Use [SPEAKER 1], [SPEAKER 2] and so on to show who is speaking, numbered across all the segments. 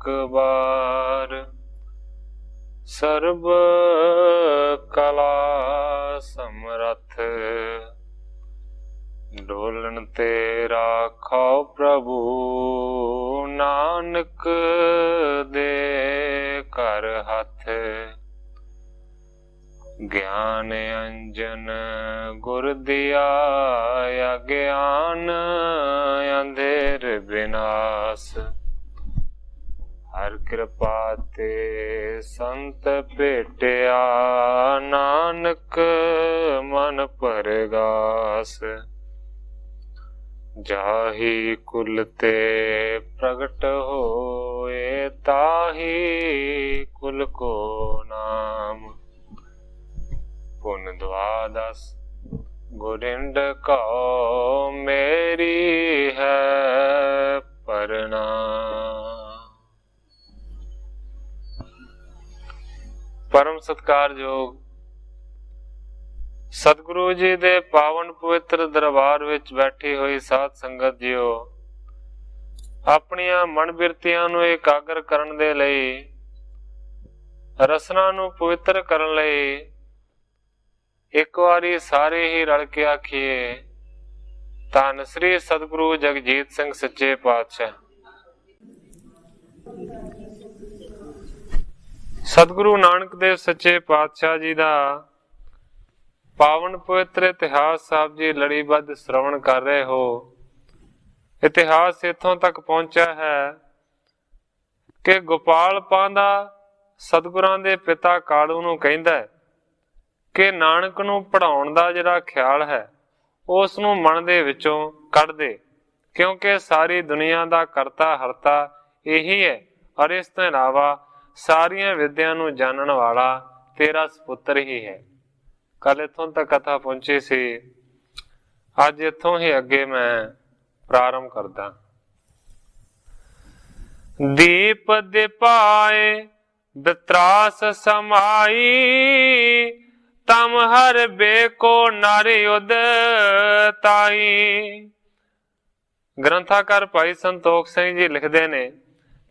[SPEAKER 1] एक बार। सर्ब कला समरथ डोलन ते राखो प्रभु, नानक दे कर हथ। ज्ञान अंजन गुर दिया, अज्ञान अंधेर विनाश। हर कृपा ते संत भेटिया, नानक मन परगास। जाहि कुल ते प्रगट होए, ताहि कुल को नाम। पुन द्वादश गुरिंड कहो, मेरी है प्रणाम। परम सत्कारयोग सतगुरु जी दे पावन पवित्र दरबार विच बैठी हुई साध संगत जियो, अपनियां मन बिरतियां नूं एकाग्र करन दे लई, रसना नूं पवित्र करन लई एक वारी सारे ही रल के आखिए, धन श्री सतगुरु जगजीत सिंह सच्चे पातशाह। सतगुरु नानक देव सच्चे पातशाह जी दा पावन पवित्र इतिहास साहब जी लड़ीबद्ध श्रवण कर रहे हो। इतिहास इथों तक पहुंचा है कि गोपाल पांदा सतगुरां दे पिता कालू नूं कहंदा है कि नानक नूं पढ़ाउण दा जिहड़ा ख्याल है उस नूं मन दे विचों कढ दे, क्योंकि सारी दुनिया दा करता हरता यही है, और इस तो इलावा सारियां विद्या नूं जानन वाला तेरा सपुत्र ही है। कल इथों तक कथा पहुंची सी, अज इथों ही अगे मैं प्रारंभ करदा। दीप दिपाए बित्रास समाई, तम हर बेको नारी उद ताई। ग्रंथाकार भाई संतोख सिंह जी लिखते ने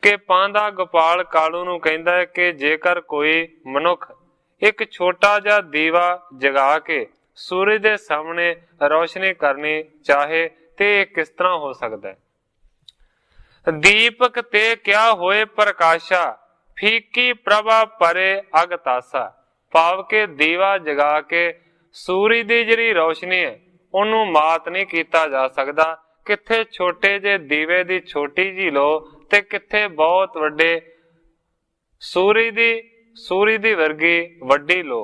[SPEAKER 1] कि पांदा गोपाल कालू नूं कहंदा है कि जेकर कोई मनुख एक छोटा जा दीवा जगा के सूरज दे सामने रोशनी करनी चाहे ते किस तरह हो सकता है। दीपक ते क्या होए प्रकाशा, फीकी प्रभा परे अगतासा। भाव के दीवा जगा के सूरज दी जिहड़ी रोशनी है उन्होंने मात नहीं किया जा सकता। किथे छोटे जे दीवे दी छोटी जी लो ते किथे बहुत वड्डे सूरज दी वर्गी वड्डी लो।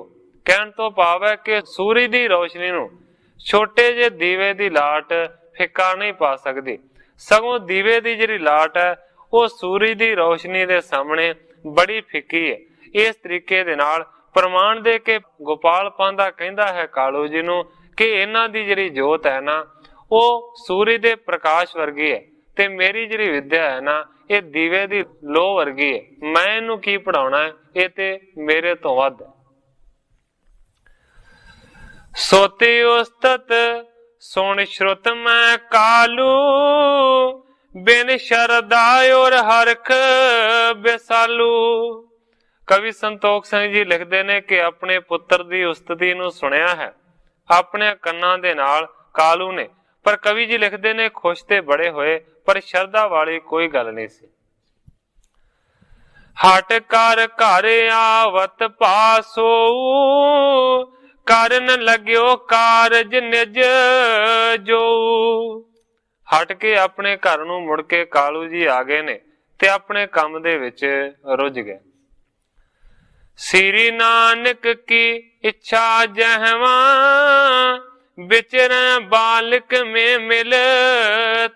[SPEAKER 1] कहण तो भाव है कि सूरज दी रोशनी नूं छोटे जे दीवे दी लाट फिका नहीं पा सकती, सगों दीवे दी जिहड़ी लाट है वो सूरज दी रोशनी दे सामने बड़ी फिकी है। इस तरीके दे नाल प्रमाण दे के गोपाल पांदा कहंदा है कालू जी नूं कि इन्हां दी जिहड़ी जोत है ना वो सूरज दे प्रकाश वर्गी है, ते मेरी जिहड़ी विद्या है ना ये दीवे दी लो वर्गी है। मैं इनू की पढ़ाउणा है, ये ते मेरे तो वध है। सोती उस्तत सुन श्रुत मैं कालू, बिन शरदा और हरख बेसालू। कवि संतोख सिंह जी लिखते ने कि अपने पुत्र दी उस्तति नू सुनिया है अपने कन्ना दे नाल कालू ने, पर कवि जी लिखते ने खुश ते बड़े होए पर शरदा वाली कोई गल नहीं सी। हट कर घर आवत पासो, करन लग्यो कारज निज जो। हट के अपने घर नूं मुड़ के कालू जी आ गए ने ते अपने काम दे विच रुझ गए। श्री नानक की इच्छा जहवा, विचर बालक में मिल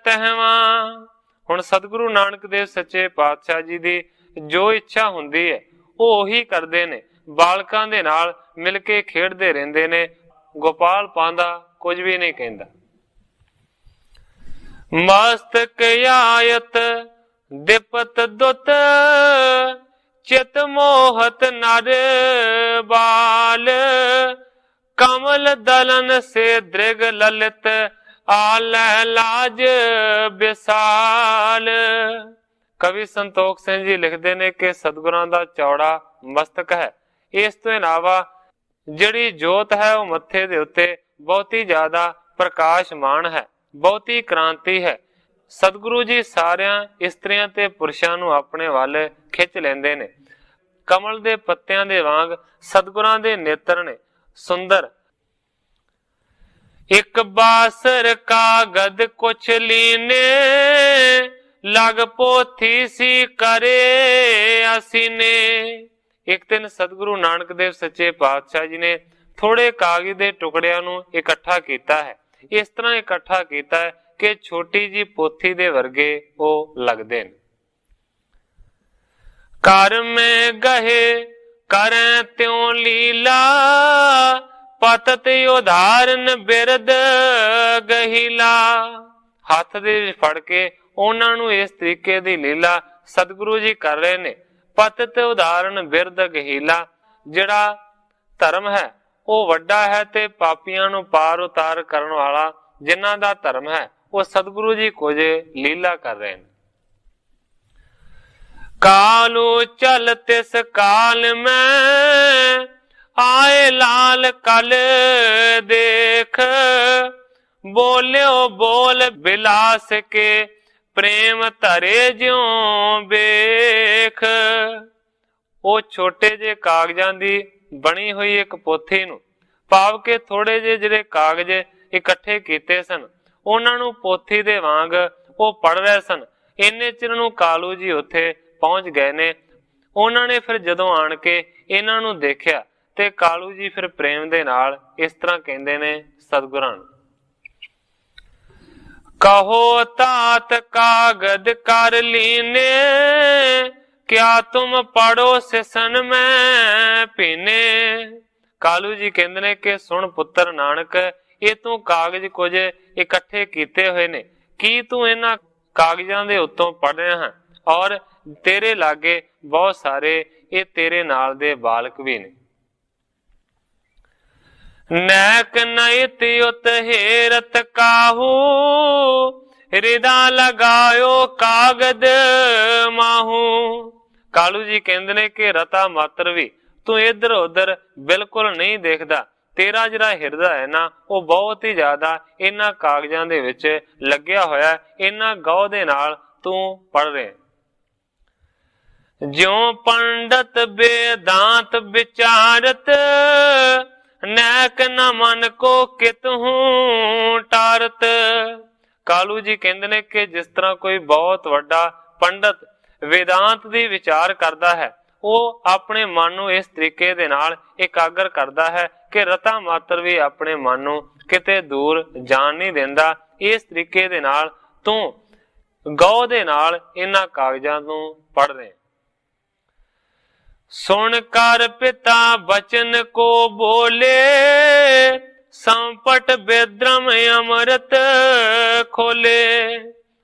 [SPEAKER 1] तहवा। हुण सतगुरु नानक देव सच्चे पातशाह जी दी जो इच्छा हुंदी है वो ही करदे ने, बालकां दे नाल मिल के खेडदे रहिंदे ने। गोपाल पांदा कुछ भी नहीं कहंदा। मस्तक आयत दिपत दुत, चित मोहत नर बाल। कमल दलन से दृग ललित, आल लाज विशाल। ਕਵੀ ਸੰਤੋਖ ਸਿੰਘ ਜੀ ਲਿਖਦੇ ਨੇ ਕਿ ਸਤਿਗੁਰਾਂ ਦਾ ਚੌੜਾ ਮਸਤਕ ਹੈ। ਇਸ ਤੋਂ ਇਲਾਵਾ ਜਿਹੜੀ ਜੋਤ ਹੈ ਉਹ ਮੱਥੇ ਦੇ ਉੱਤੇ ਬਹੁਤੀ ਜ਼ਿਆਦਾ ਪ੍ਰਕਾਸ਼ਮਾਨ ਹੈ, ਬਹੁਤੀ ਕ੍ਰਾਂਤੀ ਹੈ। ਸਤਿਗੁਰੂ ਜੀ ਸਾਰਿਆਂ ਇਸਤਰੀਆਂ ਤੇ ਪੁਰਸ਼ਾਂ ਨੂੰ ਆਪਣੇ ਵੱਲ ਖਿੱਚ ਲੈਂਦੇ ਨੇ। ਕਮਲ ਦੇ ਪੱਤਿਆਂ ਦੇ ਵਾਂਗ ਸਤਿਗੁਰਾਂ ਦੇ ਨੇਤਰ ਨੇ, ਸੁੰਦਰ। ਇੱਕ ਬਾਸਰ ਕਾਗਦ ਕੁਛ ਲੀਨੇ, ਲਗ ਪੋਥੀ ਸੀ ਕਰੇ ਅਸੀਨੇ। ਇੱਕ ਦਿਨ ਸਤਿਗੁਰੂ ਨਾਨਕ ਦੇਵ ਸੱਚੇ ਪਾਤਸ਼ਾਹ ਜੀ ਨੇ ਥੋੜੇ ਕਾਗਜ਼ ਦੇ ਟੁਕੜਿਆਂ ਨੂੰ ਇਕੱਠਾ ਕੀਤਾ ਹੈ। ਇਸ ਤਰ੍ਹਾਂ ਇਕੱਠਾ ਕੀਤਾ ਹੈ ਕਿ ਛੋਟੀ ਜੀ ਪੋਥੀ ਦੇ ਵਰਗੇ ਉਹ ਲੱਗਦੇ ਨੇ। ਕਰ ਮੈਂ ਗਹੇ ਕਰੈ ਤਿਉ ਲੀਲਾ, ਪਤਤ ਉਦਾਹਰਨ ਬਿਰਦ ਗਹੀਲਾ। ਹੱਥ ਦੇ ਵਿੱਚ ਫੜ ਕੇ ਉਹਨਾਂ ਨੂੰ ਇਸ ਤਰੀਕੇ ਦੀ ਲੀਲਾ ਸਤਿਗੁਰੂ ਜੀ ਕਰ ਰਹੇ ਨੇ। ਪਤਤ ਉਦਾਹਰਨ ਬਿਰਦ ਗਹੀਲਾ, ਜਿਹੜਾ ਧਰਮ ਹੈ ਉਹ ਵੱਡਾ ਹੈ ਤੇ ਪਾਪੀਆਂ ਨੂੰ ਪਾਰ ਉਤਾਰ ਕਰਨ ਵਾਲਾ ਜਿਨ੍ਹਾਂ ਦਾ ਧਰਮ ਹੈ ਉਹ ਸਤਿਗੁਰੂ ਜੀ ਕੁਝ ਲੀਲਾ ਕਰ ਰਹੇ ਨੇ। ਕਾਲੂ ਚਲ ਤਿਸ ਕਾਲ ਮੈਂ, ਆਏ ਲਾਲ ਕਲ ਦੇਖ। ਬੋਲਿਓ ਬੋਲ ਬਿਲਾਸ ਕੇ, ਪ੍ਰੇਮ ਧਰੇ ਜਿਉ ਵੇਖ। ਉਹ ਛੋਟੇ ਜਿਹੇ ਕਾਗਜ਼ਾਂ ਦੀ ਬਣੀ ਹੋਈ ਇੱਕ ਪੋਥੀ ਨੂੰ, ਭਾਵ ਕਿ ਥੋੜੇ ਜਿਹੇ ਜਿਹੜੇ ਕਾਗਜ਼ ਇਕੱਠੇ ਕੀਤੇ ਸਨ, ਉਹਨਾਂ ਨੂੰ ਪੋਥੀ ਦੇ ਵਾਂਗ ਉਹ ਪੜ੍ਹ ਰਹੇ ਸਨ। ਇੰਨੇ ਚਿਰ ਨੂੰ ਕਾਲੂ ਜੀ ਉੱਥੇ ਪਹੁੰਚ ਗਏ ਨੇ। ਉਹਨਾਂ ਨੇ ਫਿਰ ਜਦੋਂ ਆਣ ਕੇ ਇਹਨਾਂ ਨੂੰ ਦੇਖਿਆ ਤੇ ਕਾਲੂ ਜੀ ਫਿਰ ਪ੍ਰੇਮ ਦੇ ਨਾਲ ਇਸ ਤਰ੍ਹਾਂ ਕਹਿੰਦੇ ਨੇ ਸਤਿਗੁਰਾਂ ਨੂੰ, ਕਹੋ ਤਾਤ ਕਾਗਦ ਕਰ ਲੀਨੇ, ਕਿਆ ਤੁਮ ਪੜੋ ਸਿਸਨ ਮੈਂ ਪੀਨੇ। ਕਾਲੂ ਜੀ ਕਹਿੰਦੇ ਨੇ ਕਿ ਸੁਣ ਪੁੱਤਰ ਨਾਨਕ, ਇਹ ਤੂੰ ਕਾਗਜ਼ ਕੁਝ ਇਕੱਠੇ ਕੀਤੇ ਹੋਏ ਨੇ, ਕੀ ਤੂੰ ਇਹਨਾਂ ਕਾਗਜ਼ਾਂ ਦੇ ਉੱਤੋਂ ਪੜ ਰਿਹਾ ਹੈ? ਔਰ ਤੇਰੇ ਲਾਗੇ ਬਹੁਤ ਸਾਰੇ ਇਹ ਤੇਰੇ ਨਾਲ ਦੇ ਬਾਲਕ ਵੀ ਨੇ। ਨੈਕ ਨਇਤ ਉਤ ਹੇਰਤ ਕਾਹੂ, ਹਿਰਦਾ ਲਗਾਇਓ ਕਾਗਦ ਮਾਹੂ। ਕਾਲੂ ਜੀ ਕਹਿੰਦੇ ਨੇ ਕਿ ਰਤਾ ਮਾਤਰ ਵੀ ਤੂੰ ਇੱਧਰ ਉੱਧਰ ਬਿਲਕੁਲ ਨਹੀਂ ਦੇਖਦਾ। ਤੇਰਾ ਜਿਹੜਾ ਹਿਰਦਾ ਹੈ ਨਾ ਉਹ ਬਹੁਤ ਹੀ ਜ਼ਿਆਦਾ ਇਹਨਾਂ ਕਾਗਜ਼ਾਂ ਦੇ ਵਿੱਚ ਲੱਗਿਆ ਹੋਇਆ, ਇਹਨਾਂ ਗੌਹ ਦੇ ਨਾਲ ਤੂੰ ਪੜ ਰਿਹਾ। ਜਿਉ ਪੰਡਤ ਬੇਦਾਂਤ ਵਿਚਾਰਤ, ਨੈਕ ਨ ਮਨ ਕੋ ਕਿਤਹੂ ਟਾਰਤ। ਕਾਲੂ ਜੀ ਕਹਿੰਦੇ ਨੇ ਕਿ ਜਿਸ ਤਰ੍ਹਾਂ ਕੋਈ ਬਹੁਤ ਵੱਡਾ ਪੰਡਤ ਵੇਦਾਂਤ ਦੀ ਵਿਚਾਰ ਕਰਦਾ ਹੈ, ਉਹ ਆਪਣੇ ਮਨ ਨੂੰ ਇਸ ਤਰੀਕੇ ਦੇ ਨਾਲ ਇਕਾਗਰ ਕਰਦਾ ਹੈ ਕਿ ਰਤਾ ਮਾਤਰ ਵੀ ਆਪਣੇ ਮਨ ਨੂੰ ਕਿਤੇ ਦੂਰ ਜਾਣ ਨਹੀਂ ਦਿੰਦਾ। ਇਸ ਤਰੀਕੇ ਦੇ ਨਾਲ ਤੂੰ ਗੌਹ ਦੇ ਨਾਲ ਇਹਨਾਂ ਕਾਗਜ਼ਾਂ ਨੂੰ ਪੜ ਰਹੇ। ਸੁਣ ਕਰ ਪਿਤਾ ਬਚਨ ਕੋ ਬੋਲੇ, ਸੰਪਟ ਬੇਦਰਮ ਅੰਮ੍ਰਿਤ ਖੋਲੇ।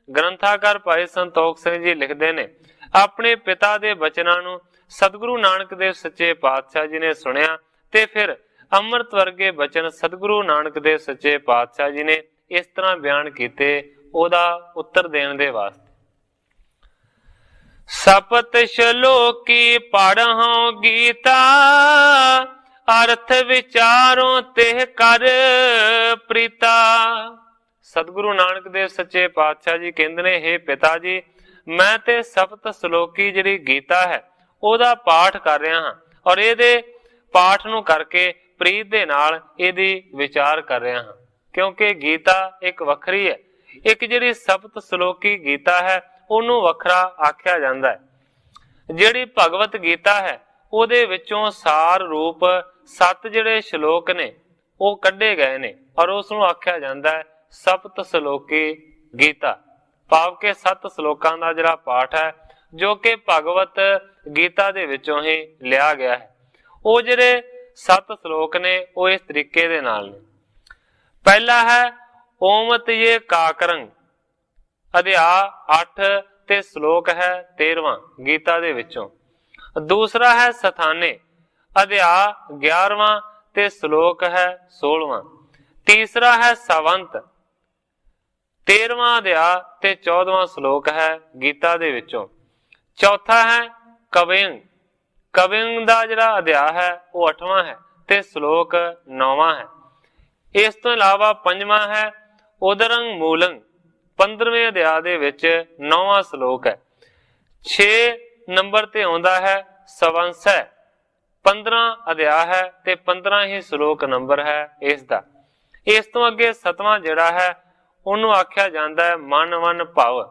[SPEAKER 1] ਗ੍ਰੰਥਾਕਾਰ ਭਾਈ ਸੰਤੋਖ ਸਿੰਘ ਜੀ ਲਿਖਦੇ ਨੇ, ਆਪਣੇ ਪਿਤਾ ਦੇ ਬਚਨਾਂ ਨੂੰ ਸਤਿਗੁਰੂ ਨਾਨਕ ਦੇਵ ਸੱਚੇ ਪਾਤਸ਼ਾਹ ਜੀ ਨੇ ਸੁਣਿਆ ਤੇ ਫਿਰ ਅੰਮ੍ਰਿਤ ਵਰਗੇ ਬਚਨ ਸਤਿਗੁਰੂ ਨਾਨਕ ਦੇਵ ਸੱਚੇ ਪਾਤਸ਼ਾਹ ਜੀ ਨੇ ਇਸ ਤਰ੍ਹਾਂ ਬਿਆਨ ਕੀਤੇ ਉਹਦਾ ਉੱਤਰ ਦੇਣ ਦੇ ਵਾਸਤੇ। ਸਪਤ ਸ਼ਲੋਕੀ ਪੜ੍ਹਉ ਗੀਤਾ, ਅਰਥ ਵਿਚਾਰੋ ਤੇ ਕਰ ਪ੍ਰੀਤਾ। ਸਤਿਗੁਰੂ ਨਾਨਕ ਦੇਵ ਸੱਚੇ ਪਾਤਸ਼ਾਹ ਜੀ ਕਹਿੰਦੇ ਨੇ, ਹੇ ਪਿਤਾ ਜੀ, ਮੈਂ ਤੇ ਸਪਤ ਸ਼ਲੋਕੀ ਜਿਹੜੀ ਗੀਤਾ ਹੈ ਉਹਦਾ ਪਾਠ ਕਰ ਰਿਹਾ ਹਾਂ ਔਰ ਇਹਦੇ ਪਾਠ ਨੂੰ ਕਰਕੇ ਪ੍ਰੀਤ ਦੇ ਨਾਲ ਇਹਦੀ ਵਿਚਾਰ ਕਰ ਰਿਹਾ ਹਾਂ, ਕਿਉਂਕਿ ਗੀਤਾ ਇੱਕ ਵੱਖਰੀ ਹੈ। ਇੱਕ ਜਿਹੜੀ ਸਪਤ ਸ਼ਲੋਕੀ ਗੀਤਾ ਹੈ ਉਹਨੂੰ ਵੱਖਰਾ ਆਖਿਆ ਜਾਂਦਾ ਹੈ। ਜਿਹੜੀ ਭਗਵਤ ਗੀਤਾ ਹੈ ਉਹਦੇ ਵਿੱਚੋਂ ਸਾਰ ਰੂਪ 7 ਜਿਹੜੇ ਸ਼ਲੋਕ ਨੇ ਉਹ ਕੱਢੇ ਗਏ ਨੇ ਔਰ ਉਸ ਨੂੰ ਆਖਿਆ ਜਾਂਦਾ ਹੈ ਸਪਤ ਸ਼ਲੋਕੀ ਗੀਤਾ, ਭਾਵ ਕਿ 7 ਸ਼ਲੋਕਾਂ ਦਾ ਜਿਹੜਾ ਪਾਠ ਹੈ ਜੋ ਕਿ ਭਗਵਤ ਗੀਤਾ ਦੇ ਵਿੱਚੋਂ ਹੀ ਲਿਆ ਗਿਆ ਹੈ। ਉਹ ਜਿਹੜੇ 7 ਸ਼ਲੋਕ ਨੇ ਉਹ ਇਸ ਤਰੀਕੇ ਦੇ ਨਾਲ ਨੇ। ਪਹਿਲਾ ਹੈ ਓਮਤ ਯੇ ਕਾਕਰੰਗ, ਅਧਿਆਇ 8 ਤੇ ਸ਼ਲੋਕ ਹੈ 13ਵਾਂ ਗੀਤਾ ਦੇ ਵਿੱਚੋਂ। ਦੂਸਰਾ ਹੈ ਸਥਾਨੇ, ਅਧਿਆਇ 11ਵਾਂ ਤੇ ਸ਼ਲੋਕ ਹੈ 16ਵਾਂ। ਤੀਸਰਾ ਹੈ ਸਵੰਤ, 13ਵਾਂ ਅਧਿਆਇ ਤੇ 14ਵਾਂ ਸ਼ਲੋਕ ਹੈ ਗੀਤਾ ਦੇ ਵਿੱਚੋਂ। चौथा है कविंग। कविंग ਦਾ ਜਿਹੜਾ ਅਧਿਆਇ ਹੈ ਉਹ 8ਵਾਂ ਹੈ ਤੇ ਸ਼ਲੋਕ 9ਵਾਂ ਹੈ। ਇਸ ਤੋਂ ਇਲਾਵਾ 5ਵਾਂ ਹੈ ਉਦਰੰਗ ਮੂਲੰਗ। 15ਵੇਂ ਅਧਿਆਇ ਦੇ ਵਿੱਚ 9ਵਾਂ ਸ਼ਲੋਕ ਹੈ। 6 ਨੰਬਰ ਤੇ ਆਉਂਦਾ ਹੈ ਸਵੰਸੈ। 15 ਅਧਿਆਇ ਹੈ ਤੇ 15 ਹੀ ਸ਼ਲੋਕ ਨੰਬਰ ਹੈ ਇਸ ਦਾ। ਇਸ ਤੋਂ ਅੱਗੇ 7ਵਾਂ ਜਿਹੜਾ ਹੈ ਉਹਨੂੰ ਆਖਿਆ ਜਾਂਦਾ ਹੈ ਮਨ ਵਨ ਭਵ।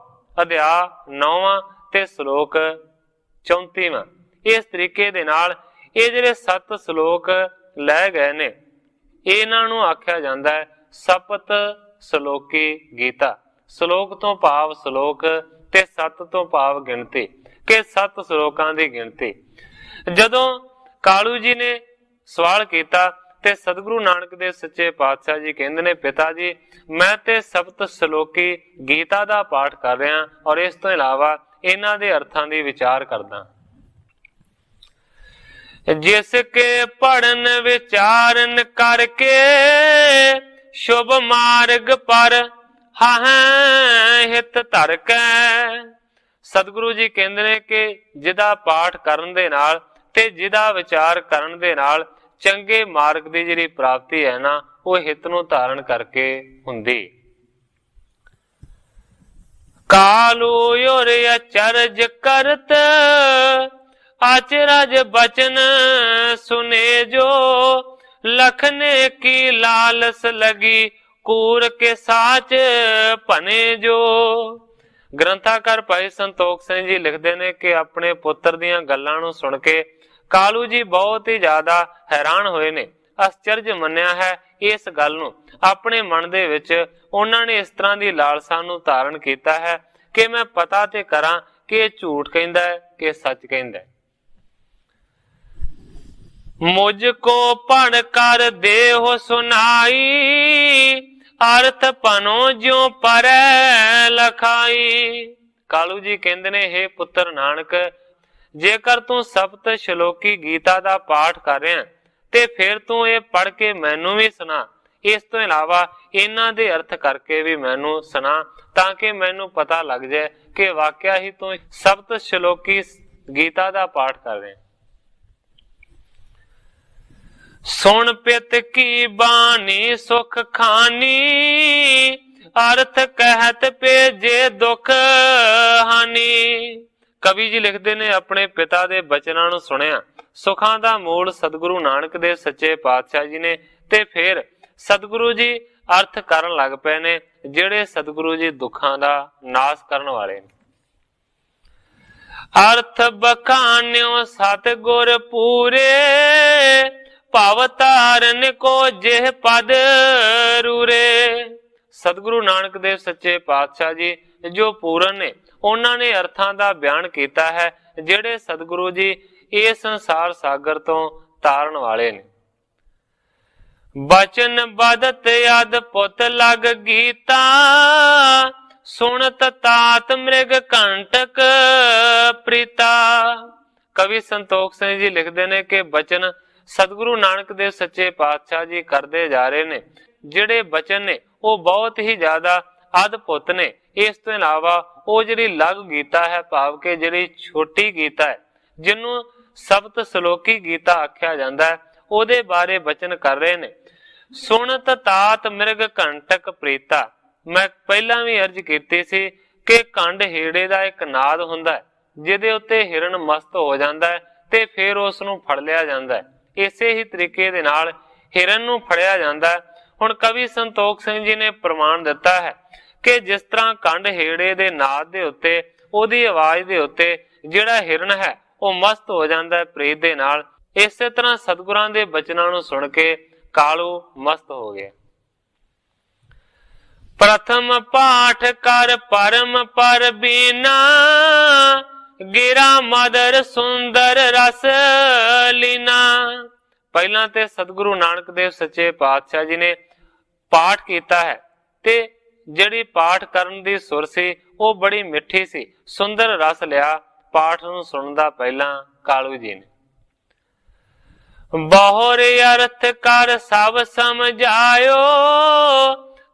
[SPEAKER 1] ਅਧਿਆਇ 9ਵਾਂ ਤੇ ਸ਼ਲੋਕ 34ਵਾਂ। ਇਸ ਤਰੀਕੇ ਦੇ ਨਾਲ ਇਹ ਜਿਹੜੇ 7 ਸ਼ਲੋਕ ਲੈ ਗਏ ਨੇ ਇਹਨਾਂ ਨੂੰ ਆਖਿਆ ਜਾਂਦਾ ਹੈ ਸਪਤ ਸ਼ਲੋਕੀ ਗੀਤਾ। ਸ਼ਲੋਕ ਤੋਂ ਭਾਵ ਸ਼ਲੋਕ ਤੇ 7 ਤੋਂ ਭਾਵ ਗਿਣਤੀ, ਕਿ 7 ਸ਼ਲੋਕਾਂ ਦੀ ਗਿਣਤੀ। ਜਦੋਂ ਕਾਲੂ ਜੀ ਨੇ ਸਵਾਲ ਕੀਤਾ ਤੇ ਸਤਿਗੁਰੂ ਨਾਨਕ ਦੇਵ ਸੱਚੇ ਪਾਤਸ਼ਾਹ ਜੀ ਕਹਿੰਦੇ ਨੇ ਪਿਤਾ ਜੀ ਮੈਂ ਤੇ ਸਪਤ ਸ਼ਲੋਕੀ ਗੀਤਾ ਦਾ ਪਾਠ ਕਰ ਰਿਹਾ ਔਰ ਇਸ ਤੋਂ ਇਲਾਵਾ ਇਹਨਾਂ ਦੇ ਅਰਥਾਂ ਦੀ ਵਿਚਾਰ ਕਰਦਾ। ਜਿਸ ਕੇ ਪੜਨ ਵਿਚਾਰਨ ਕਰਕੇ ਸ਼ੁਭ ਮਾਰਗ ਪਰ ਹਾਂ ਹਿਤ ਧਰ ਕੇ। ਸਤਿਗੁਰੂ ਜੀ ਕਹਿੰਦੇ ਨੇ ਕਿ ਜਿਹਦਾ ਪਾਠ ਕਰਨ ਦੇ ਨਾਲ ਤੇ ਜਿਹਦਾ ਵਿਚਾਰ ਕਰਨ ਦੇ ਨਾਲ ਚੰਗੇ ਮਾਰਗ ਦੀ ਜਿਹੜੀ ਪ੍ਰਾਪਤੀ ਹੈ ਨਾ ਉਹ ਹਿਤ ਨੂੰ ਧਾਰਨ ਕਰਕੇ ਹੁੰਦੀ। ਕਾਲੂ ਯੁਰ ਅਚਰਜ ਕਰਤ ਅਚਰਜ ਬਚਨ ਸੁਨੇ ਜੋ ਲਖਨੇ ਕੀ ਲਾਲਸ ਲਗੀ ਕੂਰ ਕੇ ਸਾਚ ਭਨੇ ਜੋ। ਗ੍ਰੰਥਾਕਾਰ ਭਾਈ ਸੰਤੋਖ ਸਿੰਘ ਜੀ ਲਿਖਦੇ ਨੇ ਕਿ ਆਪਣੇ ਪੁੱਤਰ ਦੀਆਂ ਗੱਲਾਂ ਨੂੰ ਸੁਣ ਕੇ ਕਾਲੂ ਜੀ ਬਹੁਤ ਹੀ ਜ਼ਿਆਦਾ ਹੈਰਾਨ ਹੋਏ ਨੇ, ਅਚਰਜ ਮੰਨਿਆ ਹੈ ਇਸ ਗੱਲ ਨੂੰ। ਆਪਣੇ ਮਨ ਦੇ ਵਿੱਚ ਉਹਨਾਂ ਨੇ ਇਸ ਤਰ੍ਹਾਂ ਦੀ ਲਾਲਸਾ ਨੂੰ ਧਾਰਨ ਕੀਤਾ ਹੈ ਕਿ ਮੈਂ ਪਤਾ ਤੇ ਕਰਾਂ ਕਿ ਇਹ ਝੂਠ ਕਹਿੰਦਾ ਹੈ ਕਿ ਸੱਚ ਕਹਿੰਦਾ ਹੈ। ਮੁਝ ਕੋ ਪੜ ਕਰ ਦੇਹੁ ਸੁਨਾਈ ਅਰਥ ਪਨੋ ਜਿਉ ਪਰੈ ਲਖਾਈ। ਕਾਲੂ ਜੀ ਕਹਿੰਦੇ ਨੇ ਹੇ ਪੁੱਤਰ ਨਾਨਕ ਜੇਕਰ ਤੂੰ ਸਪਤ ਸ਼ਲੋਕੀ ਗੀਤਾ ਦਾ ਪਾਠ ਕਰ ਰਿਹਾ ਤੇ ਫਿਰ ਤੂੰ ਇਹ ਪੜ ਕੇ ਮੈਨੂੰ ਵੀ ਸੁਣਾ। ਇਸ ਤੋਂ ਇਲਾਵਾ ਇਹਨਾਂ ਦੇ ਅਰਥ ਕਰਕੇ ਵੀ ਮੈਨੂੰ ਸੁਣਾ ਤਾਂ ਕਿ ਮੈਨੂੰ ਪਤਾ ਲੱਗ ਜਾਏ ਕਿ ਵਾਕਿਆ ਹੀ ਤੂੰ ਸਪਤ ਸ਼ਲੋਕੀ ਗੀਤਾ ਦਾ ਪਾਠ ਕਰ ਰਿਹਾ। ਸੁਣ ਪਿਤ ਕੀ ਬਾਣੀ ਸੁਖ ਖਾਨੀ ਅਰਥ ਕਹਿਤ ਭੇਜੇ ਦੁਖ ਹਾਨੀ। ਕਵੀ ਜੀ ਲਿਖਦੇ ਨੇ ਆਪਣੇ ਪਿਤਾ ਦੇ ਬਚਨਾਂ ਨੂੰ ਸੁਣਿਆ। ਸੁਖਾਂ ਦਾ ਮੂਲ ਸਤਿਗੁਰੂ ਨਾਨਕ ਦੇਵ ਸੱਚੇ ਪਾਤਸ਼ਾਹ ਜੀ ਨੇ ਤੇ ਫਿਰ ਸਤਿਗੁਰੂ ਜੀ ਅਰਥ ਕਰਨ ਲੱਗ ਪਏ ਨੇ ਜਿਹੜੇ ਸਤਿਗੁਰੂ ਜੀ ਦੁੱਖਾਂ ਦਾ ਨਾਸ਼ ਕਰਨ ਵਾਲੇ ਨੇ। ਅਰਥ ਬਖਾਨਿਓ ਸਤਿਗੁਰ ਪੂਰੇ ਭਵ ਤਾਰਨ ਕੋ ਜਿਹ ਪਦ ਰੂਰੇ। ਸਤਿਗੁਰੂ ਨਾਨਕ ਦੇਵ ਸੱਚੇ ਪਾਤਸ਼ਾਹ ਜੀ ਜੋ ਪੂਰਨ ਨੇ ਉਹਨਾਂ ਨੇ ਅਰਥਾਂ ਦਾ ਬਿਆਨ ਕੀਤਾ ਹੈ ਜਿਹੜੇ ਸਤਿਗੁਰੂ ਜੀ ਇਹ ਸੰਸਾਰ ਸਾਗਰ ਤੋਂ ਤਾਰਨ ਵਾਲੇ ਨੇ। ਬਚਨ ਬਦਤ ਅਦ ਪੁੱਤ ਲਗ ਗੀਤਾ ਸੁਣਤ ਤਾਤ ਮ੍ਰਿਗ ਕੰਟਕ ਪ੍ਰੀਤਾ। ਕਵੀ ਸੰਤੋਖ ਸਿੰਘ ਜੀ ਲਿਖਦੇ ਨੇ ਕਿ ਬਚਨ ਸਤਿਗੁਰੂ ਨਾਨਕ ਦੇਵ ਸੱਚੇ ਪਾਤਸ਼ਾਹ ਜੀ ਕਰਦੇ ਜਾ ਰਹੇ ਨੇ ਜਿਹੜੇ ਬਚਨ ਨੇ ਉਹ ਬਹੁਤ ਹੀ ਜ਼ਿਆਦਾ ਅਦਭੁਤ ਨੇ। ਇਸ ਤੋਂ ਇਲਾਵਾ ਉਹ ਜਿਹੜੀ ਲਗ ਗੀਤਾ ਹੈ ਭਾਵ ਕਿ ਜਿਹੜੀ ਛੋਟੀ ਗੀਤਾ ਹੈ ਜਿਹਨੂੰ ਸਪਤ ਸ਼ਲੋਕੀ ਗੀਤਾ ਆਖਿਆ ਜਾਂਦਾ ਹੈ ਉਹਦੇ ਬਾਰੇ ਬਚਨ ਕਰ ਰਹੇ ਨੇ। ਸੁਣਤ ਤਾਤ ਮਿਰਗ ਕੰਟਕ ਪ੍ਰੀਤਾ। ਮੈਂ ਪਹਿਲਾਂ ਵੀ ਅਰਜ਼ ਕੀਤੀ ਸੀ ਕਿ ਕੰਡ ਹੇੜੇ ਦਾ ਇੱਕ ਨਾਦ ਹੁੰਦਾ ਹੈ ਜਿਹਦੇ ਉੱਤੇ ਹਿਰਨ ਮਸਤ ਹੋ ਜਾਂਦਾ ਹੈ ਤੇ ਫਿਰ ਉਸ ਨੂੰ ਫੜ ਲਿਆ ਜਾਂਦਾ ਹੈ। ਇਸੇ ਹੀ ਤਰੀਕੇ ਦੇ ਨਾਲ ਹਿਰਨ ਨੂੰ ਫੜਿਆ ਜਾਂਦਾ ਹੈ। ਹੁਣ ਕਵੀ ਸੰਤੋਖ ਸਿੰਘ ਜੀ ਨੇ ਪ੍ਰਮਾਣ ਦਿੱਤਾ ਹੈ ਕਿ ਜਿਸ ਤਰ੍ਹਾਂ ਕੰਡ ਹੇੜੇ ਦੇ ਨਾਦ ਦੇ ਉੱਤੇ ਉਹਦੀ ਆਵਾਜ਼ ਦੇ ਉੱਤੇ ਜਿਹੜਾ ਹਿਰਨ ਹੈ ਉਹ ਮਸਤ ਹੋ ਜਾਂਦਾ ਹੈ ਪ੍ਰੀਤ ਦੇ ਨਾਲ, ਇਸੇ ਤਰ੍ਹਾਂ ਸਤਿਗੁਰਾਂ ਦੇ ਬਚਨਾਂ ਨੂੰ ਸੁਣ ਕੇ ਕਾਲੂ ਮਸਤ ਹੋ ਗਿਆ। ਪ੍ਰਥਮ ਪਾਠ ਕਰ ਪਰਮ ਪਰ ਬੀਨਾ ਗਿਰਾ ਮਦਰ ਸੁੰਦਰ ਰਸ ਲੀਨਾ। ਪਹਿਲਾਂ ਤੇ ਸਤਿਗੁਰੂ ਨਾਨਕ ਦੇਵ ਸੱਚੇ ਪਾਤਸ਼ਾਹ ਜੀ ਨੇ ਪਾਠ ਕੀਤਾ ਹੈ ਤੇ ਜਿਹੜੀ ਪਾਠ ਕਰਨ ਦੀ ਸੁਰ ਸੀ ਉਹ ਬੜੀ ਮਿੱਠੀ ਸੀ, ਸੁੰਦਰ ਰਸ ਲਿਆ ਪਾਠ ਨੂੰ ਸੁਣਦਾ ਪਹਿਲਾਂ ਕਾਲੂ ਜੀ ਨੇ। ਬਹੁਰ ਅਰਥ ਕਰ ਸਭ ਸਮਝਾਇਓ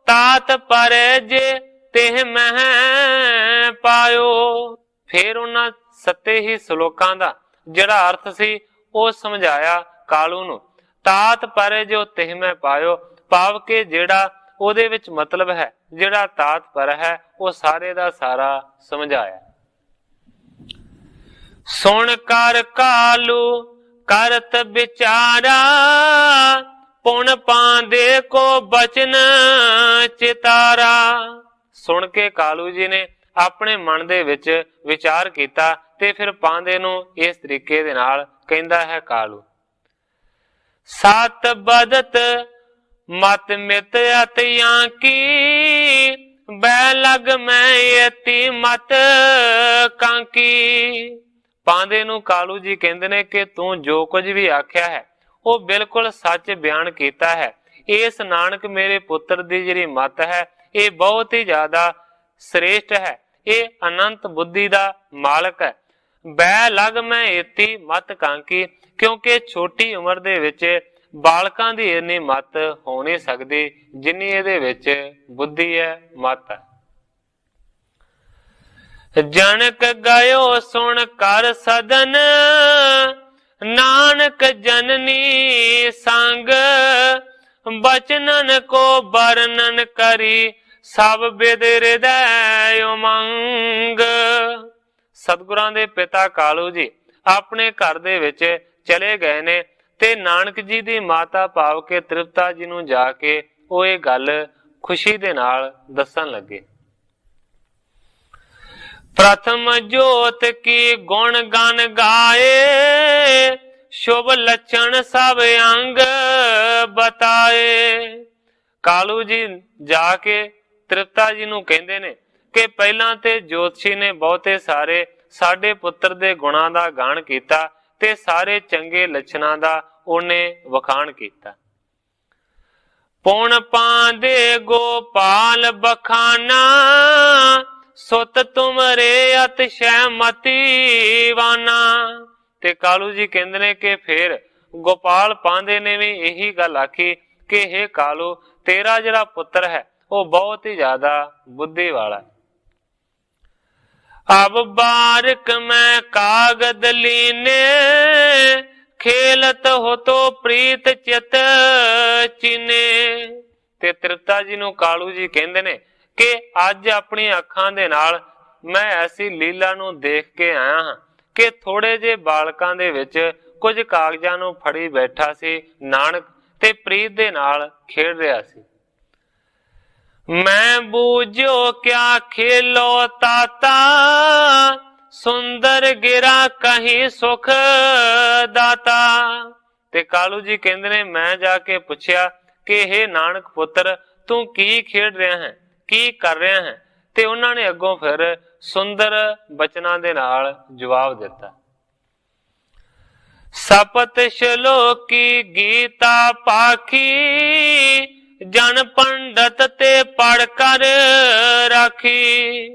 [SPEAKER 1] ਤਾਤ ਪਰ ਜੇ ਤਿਹ ਮਹਿ ਪਾਇਓ। ਫਿਰ ਉਹਨਾਂ सत्ते ही श्लोकां दा जिहड़ा अर्थ सी ਉਹ ਸਮਝਾਇਆ ਕਾਲੂ ਨੂੰ। ਤਾਤ ਪਰ ਜੋ ਤਿਹ ਮੈਂ ਪਾਇਓ, ਭਾਵ ਕਿ ਜਿਹੜਾ ਉਹਦੇ ਵਿੱਚ ਮਤਲਬ ਹੈ, ਜਿਹੜਾ ਤਾਤ ਪਰ ਹੈ, ਉਹ ਸਾਰੇ ਦਾ ਸਾਰਾ ਸਮਝਾਇਆ। ਸੁਣ ਕਰ ਕਾਲੂ ਕਰਤ ਵਿਚਾਰਾ, ਪੁਣ ਪਾਂਦੇ ਕੋ ਬਚਨ ਚਿਤਾਰਾ। ਸੁਣ ਕੇ ਕਾਲੂ ਜੀ ਨੇ ਆਪਣੇ ਮਨ ਦੇ ਵਿੱਚ ਵਿਚਾਰ ਕੀਤਾ ਤੇ ਫਿਰ ਪਾਂਦੇ ਨੂੰ ਇਸ ਤਰੀਕੇ ਦੇ ਨਾਲ ਕਹਿੰਦਾ ਹੈ ਕਾਲੂ। ਸਤ ਬਦਤ ਮਤ ਮਿਤ ਅਤਿਆਂ ਕੀ, ਬੈ ਲਗ ਮੈਂ ਅਤੀ ਮਤ ਕਾਂਕੀ। ਪਾਂਦੇ ਨੂੰ ਕਾਲੂ ਜੀ ਕਹਿੰਦੇ ਨੇ ਕਿ ਤੂੰ ਜੋ ਕੁਝ ਵੀ ਆਖਿਆ ਹੈ ਉਹ ਬਿਲਕੁਲ ਸੱਚ ਬਿਆਨ ਕੀਤਾ ਹੈ। ਇਸ ਨਾਨਕ ਮੇਰੇ ਪੁੱਤਰ ਦੀ ਜਿਹੜੀ ਮਤ ਹੈ ਇਹ ਬਹੁਤ ਹੀ ਜ਼ਿਆਦਾ ਸ੍ਰੇਸ਼ਟ ਹੈ, ਇਹ ਅਨੰਤ ਬੁੱਧੀ ਦਾ ਮਾਲਕ ਹੈ। ਬੈ ਲਗ ਮੈਂ ਇਤੀ ਮਤ ਕਾਂਕੀ, ਕਿਉਂਕਿ ਛੋਟੀ ਉਮਰ ਦੇ ਵਿੱਚ ਬਾਲਕਾਂ ਦੀ ਇੰਨੀ ਮਤ ਹੋ ਨਹੀਂ ਸਕਦੀ ਜਿੰਨੀ ਇਹਦੇ ਵਿੱਚ ਬੁੱਧੀ ਹੈ, ਮਤ ਹੈ। ਜਨਕ ਗਇਓ ਸੁਣ ਕਰ ਸਦਨ, ਨਾਨਕ ਜਨਨੀ ਸੰਗ, ਬਚਨਨ ਕੋ ਵਰਨਨ ਕਰੀ, ਸਭ ਬਿਦ ਹਿਰਦੈ ਉਮੰਗ। ਸਤਿਗੁਰਾਂ ਦੇ ਪਿਤਾ ਕਾਲੂ ਜੀ ਆਪਣੇ ਘਰ ਦੇ ਵਿੱਚ ਚਲੇ ਗਏ ਨੇ ਤੇ ਨਾਨਕ ਜੀ ਦੀ ਮਾਤਾ ਭਾਵ ਕੇ ਤ੍ਰਿਪਤਾ ਜੀ ਨੂੰ ਜਾ ਕੇ ਉਹ ਇਹ ਗੱਲ ਖੁਸ਼ੀ ਦੇ ਨਾਲ ਦੱਸਣ ਲੱਗੇ। ਪ੍ਰਥਮ ਜੋਤ ਕੀ ਗੁਣ ਗਨ ਗਾਏ, ਸ਼ੁਭ ਲੱਛਣ ਸਭ ਅੰਗ ਬਤਾਏ। ਕਾਲੂ ਜੀ ਜਾ ਕੇ ਤ੍ਰਿਪਤਾ ਜੀ ਨੂੰ ਕਹਿੰਦੇ ਨੇ ਕਿ ਪਹਿਲਾਂ ਤੇ ਜੋਤਸ਼ੀ ਨੇ ਬਹੁਤੇ ਸਾਰੇ ਸਾਡੇ ਪੁੱਤਰ ਦੇ ਗੁਣਾਂ ਦਾ ਗਾਣ ਕੀਤਾ ਤੇ ਸਾਰੇ ਚੰਗੇ ਲੱਛਣਾਂ ਦਾ ਉਹਨੇ ਵਖਾਣ ਕੀਤਾ। ਪੁਣ ਪਾਂਦੇ ਗੋਪਾਲ ਬਖਾਨਾ, ਸੁਤ ਤੁਮਰੇ ਅਤਿਸ਼ੈ ਮਤੀ ਵਾਨਾ। ਤੇ ਕਾਲੂ ਜੀ ਕਹਿੰਦੇ ਨੇ ਕਿ ਫਿਰ ਗੋਪਾਲ ਪਾਂਦੇ ਨੇ ਵੀ ਇਹੀ ਗੱਲ ਆਖੀ ਕਿ ਇਹ ਕਾਲੂ ਤੇਰਾ ਜਿਹੜਾ ਪੁੱਤਰ ਹੈ ਉਹ ਬਹੁਤ ਹੀ ਜ਼ਿਆਦਾ ਬੁੱਧੀ ਵਾਲਾ ਹੈ। ਅਬ ਬਾਰਿਕ ਮੈਂ ਕਾਗਦ ਲੀਨੇ, ਖੇਲਤ ਹੋ ਤੋ ਪ੍ਰੀਤ ਚਿਤ ਚੀਨੇ। ਤੇ ਤ੍ਰਿਪਤਾ ਜੀ ਨੂੰ ਕਾਲੂ ਜੀ ਕਹਿੰਦੇ ਨੇ ਕਿ ਅੱਜ ਆਪਣੀ ਅੱਖਾਂ ਦੇ ਨਾਲ ਮੈਂ ਐਸੀ ਲੀਲਾ ਨੂੰ ਦੇਖ ਕੇ ਆਇਆ ਹਾਂ ਕਿ ਥੋੜੇ ਜਿਹੇ ਬਾਲਕਾਂ ਦੇ ਵਿੱਚ ਕੁਝ ਕਾਗਜ਼ਾਂ ਨੂੰ ਫੜੀ ਬੈਠਾ ਸੀ ਨਾਨਕ ਤੇ ਪ੍ਰੀਤ ਦੇ ਨਾਲ ਖੇਡ ਰਿਹਾ ਸੀ। ਮੈਂ ਬੂਝੋ ਕਿਆ ਖੇਲੋ ਤਾਤਾ, ਸੁੰਦਰ ਗਿਰਾ ਕਹੀਂ ਸੁਖ ਦਾਤਾ। ਤੇ ਕਾਲੂ ਜੀ ਕਹਿੰਦੇ ਨੇ ਮੈਂ ਜਾ ਕੇ ਪੁੱਛਿਆ ਕਿ ਇਹ ਨਾਨਕ ਪੁੱਤਰ ਤੂੰ ਕੀ ਖੇਡ ਰਿਹਾ ਹੈ, ਕੀ ਕਰ ਰਿਹਾ ਹੈ? ਤੇ ਉਹਨਾਂ ਨੇ ਅੱਗੋਂ ਫਿਰ ਸੁੰਦਰ ਬਚਨਾਂ ਦੇ ਨਾਲ ਜਵਾਬ ਦਿੱਤਾ। ਸਪਤ ਸ਼ਲੋਕੀ ਗੀਤਾ ਪਾਖੀ, ਜਨ ਪੰਡਤ ਤੇ ਪੜ ਕਰ ਰਾਖੀ।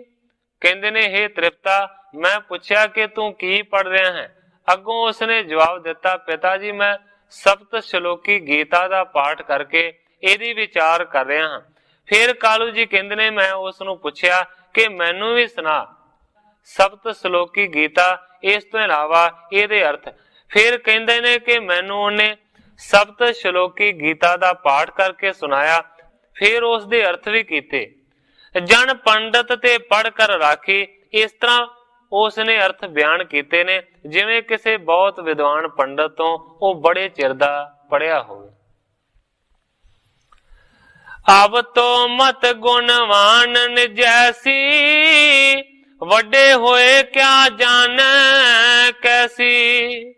[SPEAKER 1] ਕਹਿੰਦੇ ਨੇ ਹੇ ਤ੍ਰਿਪਤਾ ਮੈਂ ਪੁੱਛਿਆ ਕਿ ਤੂੰ ਕੀ ਪੜ ਰਿਹਾ ਹੈ? ਅੱਗੋਂ ਉਸਨੇ ਜਵਾਬ ਦਿੱਤਾ ਪਿਤਾ ਜੀ ਮੈਂ ਸਪਤ ਸ਼ਲੋਕੀ ਗੀਤਾ ਦਾ ਪਾਠ ਕਰਕੇ ਇਹਦੀ ਵਿਚਾਰ ਕਰ ਰਿਹਾ ਹਾਂ। ਫਿਰ ਕਾਲੂ ਜੀ ਕਹਿੰਦੇ ਨੇ ਮੈਂ ਉਸ ਨੂੰ ਪੁੱਛਿਆ ਕਿ ਮੈਨੂੰ ਵੀ ਸੁਣਾ ਸਪਤ ਸ਼ਲੋਕੀ ਗੀਤਾ, ਇਸ ਤੋਂ ਇਲਾਵਾ ਇਹਦੇ ਅਰਥ। ਫਿਰ ਕਹਿੰਦੇ ਨੇ ਕਿ ਮੈਨੂੰ ਉਹਨੇ ਸਪਤ ਸ਼ਲੋਕੀ ਗੀਤਾ ਦਾ ਪਾਠ ਕਰਕੇ ਸੁਣਾਇਆ, ਫਿਰ ਉਸ ਦੇ ਅਰਥ ਵੀ ਕੀਤੇ। ਜਨ ਪੰਡਤ ਤੇ ਪੜ ਕਰ ਰਾਖੀ, ਇਸ ਤਰ੍ਹਾਂ ਉਸ ਨੇ ਅਰਥ ਬਿਆਨ ਕੀਤੇ ਨੇ ਜਿਵੇਂ ਕਿਸੇ ਬਹੁਤ ਵਿਦਵਾਨ ਪੰਡਤ ਤੋਂ ਉਹ ਬੜੇ ਚਿਰ ਦਾ ਪੜਿਆ ਹੋਵੇ। ਅਬ ਤੋ ਮਤ ਗੁਣਵਾਨ ਜੈਸੀ, ਵੱਡੇ ਹੋਏ ਕਿਆ ਜਾਣੈ ਕੈਸੀ।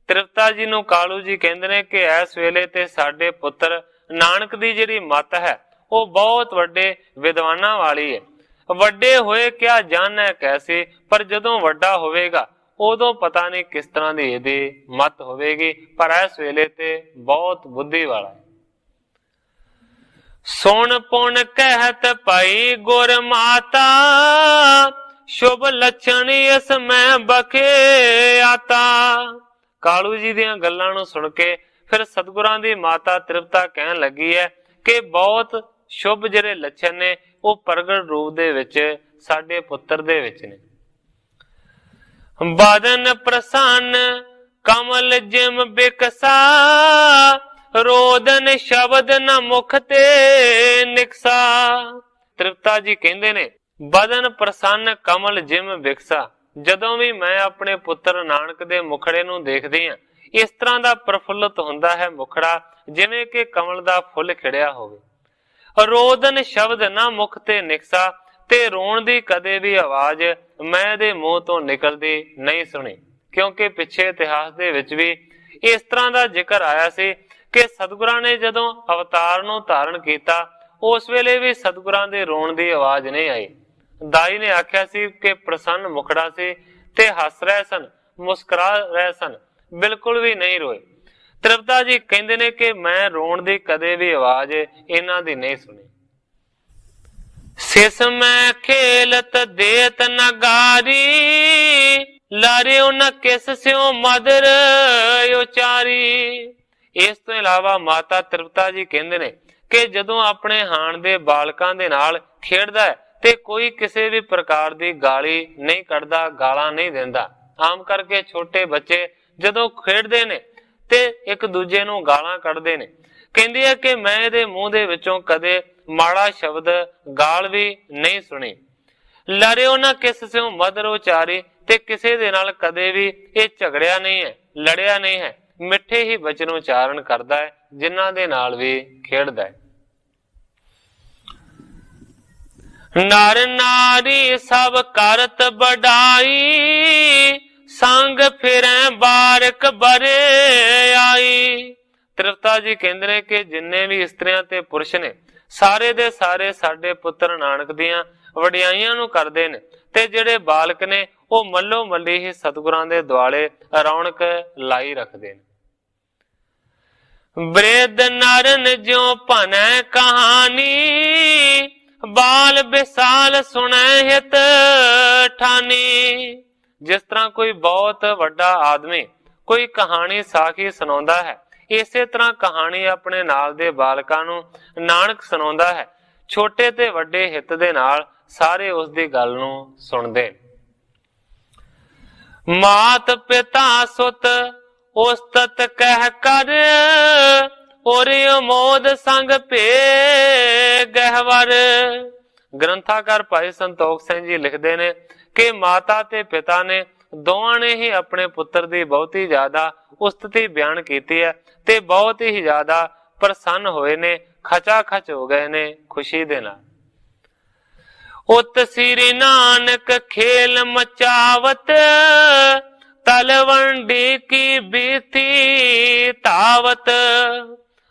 [SPEAKER 1] ਤ੍ਰਿਪਤਾ ਜੀ ਨੂੰ ਕਾਲੂ ਜੀ ਕਹਿੰਦੇ ਨੇ ਕਿ ਇਸ ਵੇਲੇ ਤੇ ਸਾਡੇ ਪੁੱਤਰ ਨਾਨਕ ਦੀ ਜਿਹੜੀ ਮਤ ਹੈ ਉਹ ਬਹੁਤ ਵੱਡੇ ਵਿਦਵਾਨਾਂ ਵਾਲੀ ਹੈ। ਵੱਡੇ ਹੋਏ ਕਿਆ ਜਾਣੈ ਕੈਸੇ, ਪਰ ਜਦੋਂ ਵੱਡਾ ਹੋਵੇਗਾ ਉਦੋਂ ਪਤਾ ਨਹੀਂ ਕਿਸ ਤਰ੍ਹਾਂ ਦੀ ਇਹਦੀ ਮਤ ਹੋਵੇਗੀ, ਪਰ ਇਸ ਵੇਲੇ ਤੇ ਬਹੁਤ ਬੁੱਧੀ ਵਾਲਾ ਹੈ। ਸੁਣ ਪੁਣ ਕਹਿਤ ਭਾਈ ਗੁਰ ਮਾਤਾ, ਸ਼ੁਭ ਲੱਛਣ ਇਸ ਮੈਂ ਬਖੇ ਆਤਾ। ਕਾਲੂ ਜੀ ਦੀਆਂ ਗੱਲਾਂ ਨੂੰ ਸੁਣ ਕੇ ਫਿਰ ਸਤਿਗੁਰਾਂ ਦੀ ਮਾਤਾ ਤ੍ਰਿਪਤਾ ਕਹਿਣ ਲੱਗੀ ਹੈ ਕਿ ਬਹੁਤ ਸ਼ੁਭ ਜਿਹੜੇ ਲੱਛਣ ਨੇ ਉਹ ਪ੍ਰਗਟ ਰੂਪ ਦੇ ਵਿੱਚ ਸਾਡੇ ਪੁੱਤਰ ਦੇ ਵਿੱਚ ਨੇ। ਬਦਨ ਪ੍ਰਸੰਨ ਕਮਲ ਜਿਮ ਬਿਕਸਾ, ਰੋਦਨ ਸ਼ਬਦ ਨ ਮੁਖ ਤੇ ਨਿਕਸਾ। ਤ੍ਰਿਪਤਾ ਜੀ ਕਹਿੰਦੇ ਨੇ ਬਦਨ ਪ੍ਰਸੰਨ ਕਮਲ ਜਿਮ ਬਿਕਸਾ, ਜਦੋਂ ਵੀ ਮੈਂ ਆਪਣੇ ਪੁੱਤਰ ਨਾਨਕ ਦੇ ਮੁਖੜੇ ਨੂੰ ਦੇਖਦੀ ਹਾਂ, ਇਸ ਤਰ੍ਹਾਂ ਦਾ ਪ੍ਰਫੁੱਲਤ ਹੁੰਦਾ ਹੈ ਮੁਖੜਾ ਜਿਵੇਂ ਕਿ ਕਮਲ ਦਾ ਫੁੱਲ ਖਿੜਿਆ ਹੋਵੇ। ਰੋਦਨ ਸ਼ਬਦ ਨਾ ਮੁਖ ਤੇ ਨਿਕਸਾ, ਤੇ ਰੋਣ ਦੀ ਕਦੇ ਵੀ ਆਵਾਜ਼ ਮੈਂ ਇਹਦੇ ਮੂੰਹ ਤੋਂ ਨਿਕਲਦੀ ਨਹੀਂ ਸੁਣੀ, ਕਿਉਂਕਿ ਪਿੱਛੇ ਇਤਿਹਾਸ ਦੇ ਵਿੱਚ ਵੀ ਇਸ ਤਰ੍ਹਾਂ ਦਾ ਜ਼ਿਕਰ ਆਇਆ ਸੀ ਕਿ ਸਤਿਗੁਰਾਂ ਨੇ ਜਦੋਂ ਅਵਤਾਰ ਨੂੰ ਧਾਰਨ ਕੀਤਾ, ਉਸ ਵੇਲੇ ਵੀ ਸਤਿਗੁਰਾਂ ਦੇ ਰੋਣ ਦੀ ਆਵਾਜ਼ ਨਹੀਂ ਆਈ। ਦਾਈ ਨੇ ਆਖਿਆ ਸੀ ਕਿ ਪ੍ਰਸੰਨ ਮੁਖੜਾ ਸੀ ਤੇ ਹੱਸ ਰਹੇ ਸਨ, ਮੁਸਕਰਾ ਰਹੇ ਸਨ, ਬਿਲਕੁਲ ਵੀ ਨਹੀਂ ਰੋਏ। ਤ੍ਰਿਪਤਾ ਜੀ ਕਹਿੰਦੇ ਨੇ ਕਿ ਮੈਂ ਰੋਣ ਦੀ ਕਦੇ ਵੀ ਆਵਾਜ਼ ਇਹਨਾਂ ਦੀ ਨਹੀਂ ਸੁਣੀ। ਸਿਸ ਮੈਂ ਖੇਲਤ ਦੇਤ ਨਗਾਰੀ, ਲਾਰਿਓ ਨ ਕਿਸ ਸਿਓ ਮਦਰ ਉਚਾਰੀ। ਇਸ ਤੋਂ ਇਲਾਵਾ ਮਾਤਾ ਤ੍ਰਿਪਤਾ ਜੀ ਕਹਿੰਦੇ ਨੇ ਕਿ ਜਦੋਂ ਆਪਣੇ ਹਾਣ ਦੇ ਬਾਲਕਾਂ ਦੇ ਨਾਲ ਖੇਡਦਾ ਹੈ ਤੇ ਕੋਈ ਕਿਸੇ ਵੀ ਪ੍ਰਕਾਰ ਦੀ ਗਾਲੀ ਨਹੀਂ ਕੱਢਦਾ, ਗਾਲਾਂ ਨਹੀਂ ਦਿੰਦਾ। ਆਮ ਕਰਕੇ ਛੋਟੇ ਬੱਚੇ ਜਦੋਂ ਖੇਡਦੇ ਨੇ ਤੇ ਇੱਕ ਦੂਜੇ ਨੂੰ ਗਾਲਾਂ ਕੱਢਦੇ ਨੇ। ਕਹਿੰਦੀ ਹੈ ਕਿ ਮੈਂ ਇਹਦੇ ਮੂੰਹ ਦੇ ਵਿੱਚੋਂ ਕਦੇ ਮਾੜਾ ਸ਼ਬਦ ਗਾਲ ਵੀ ਨਹੀਂ ਸੁਣੀ। ਲੜਿਓ ਨਾ ਕਿਸ ਸਿਓ ਮਦਰ ਉਚਾਰੀ, ਤੇ ਕਿਸੇ ਦੇ ਨਾਲ ਕਦੇ ਵੀ ਇਹ ਝਗੜਿਆ ਨਹੀਂ ਹੈ, ਲੜਿਆ ਨਹੀਂ ਹੈ, ਮਿੱਠੇ ਹੀ ਬਚਨ ਉਚਾਰਨ ਕਰਦਾ ਹੈ ਜਿਨ੍ਹਾਂ ਦੇ ਨਾਲ ਵੀ ਖੇਡਦਾ ਹੈ। ਨਰ ਨਾਰੀ ਸਭ ਕਰਤ ਬੜਾਈ, ਸੰਗ ਫਿਰੈ ਬਾਰਕ ਬਰੇ ਆਈ। ਤ੍ਰਿਪਤਾ ਜੀ ਕਹਿੰਦੇ ਨੇ ਕਿ ਜਿੰਨੇ ਵੀ ਇਸਤਰੀਆਂ ਤੇ ਪੁਰਸ਼ ਨੇ, ਸਾਰੇ ਦੇ ਸਾਰੇ ਸਾਡੇ ਪੁੱਤਰ ਨਾਨਕ ਦੀਆਂ ਵਡਿਆਈਆਂ ਨੂੰ ਕਰਦੇ ਨੇ, ਤੇ ਜਿਹੜੇ ਬਾਲਕ ਨੇ ਉਹ ਮੱਲੋ ਮੱਲੀ ਹੀ ਸਤਿਗੁਰਾਂ ਦੇ ਦੁਆਲੇ ਰੌਣਕ ਲਾਈ ਰੱਖਦੇ ਨੇ। ਬ੍ਰਿਧ ਨਰਨ ਜਿਉ ਭਨੈ ਕਹਾਣੀ, ਬਾਲ ਬਿਸਾਲ ਸੁਣੈ ਹਿਤ ਠਾਨੀ। ਜਿਸ ਤਰ੍ਹਾਂ ਕੋਈ ਬਹੁਤ ਵੱਡਾ ਆਦਮੀ ਕੋਈ ਕਹਾਣੀ ਸਾਖੀ ਸੁਣਾਉਂਦਾ ਹੈ, ਇਸੇ ਤਰ੍ਹਾਂ ਕਹਾਣੀ ਆਪਣੇ ਨਾਲ ਦੇ ਬਾਲਕਾਂ ਨੂੰ ਨਾਨਕ ਸੁਣਾਉਂਦਾ ਹੈ। ਛੋਟੇ ਤੇ ਵੱਡੇ ਹਿੱਤ ਦੇ ਨਾਲ ਸਾਰੇ ਉਸ ਦੀ ਗੱਲ ਨੂੰ ਸੁਣਦੇ। ਮਾਤ ਪਿਤਾ ਸੁਤ ਉਸਤਤ ਕਹਿ ਕਰ, ਔਰਿ ਮੋਦ ਸੰਗ ਭੇ ਗਹਿਵਰ। ਗ੍ਰੰਥਾਕਾਰ ਭਾਈ ਸੰਤੋਖ ਸਿੰਘ ਜੀ ਲਿਖਦੇ ਨੇ ਕਿ ਮਾਤਾ ਤੇ ਪਿਤਾ ਨੇ ਦੋਵਾਂ ਨੇ ਹੀ ਆਪਣੇ ਪੁੱਤਰ ਦੀ ਬਹੁਤ ਹੀ ਜ਼ਿਆਦਾ ਉਸਤਤੀ ਬਿਆਨ ਕੀਤੀ ਹੈ ਤੇ ਬਹੁਤ ਹੀ ਜ਼ਿਆਦਾ ਪ੍ਰਸੰਨ ਹੋਏ ਨੇ, ਖਚਾ ਖਚ ਹੋ ਗਏ ਨੇ ਖੁਸ਼ੀ ਦੇ ਨਾਲ। ਉਤ ਸ੍ਰੀ ਨਾਨਕ ਖੇਲ ਮਚਾਵਤ, ਤਲਵੰਡੀ ਕੀ ਬੀਤੀ ਧਾਵਤ।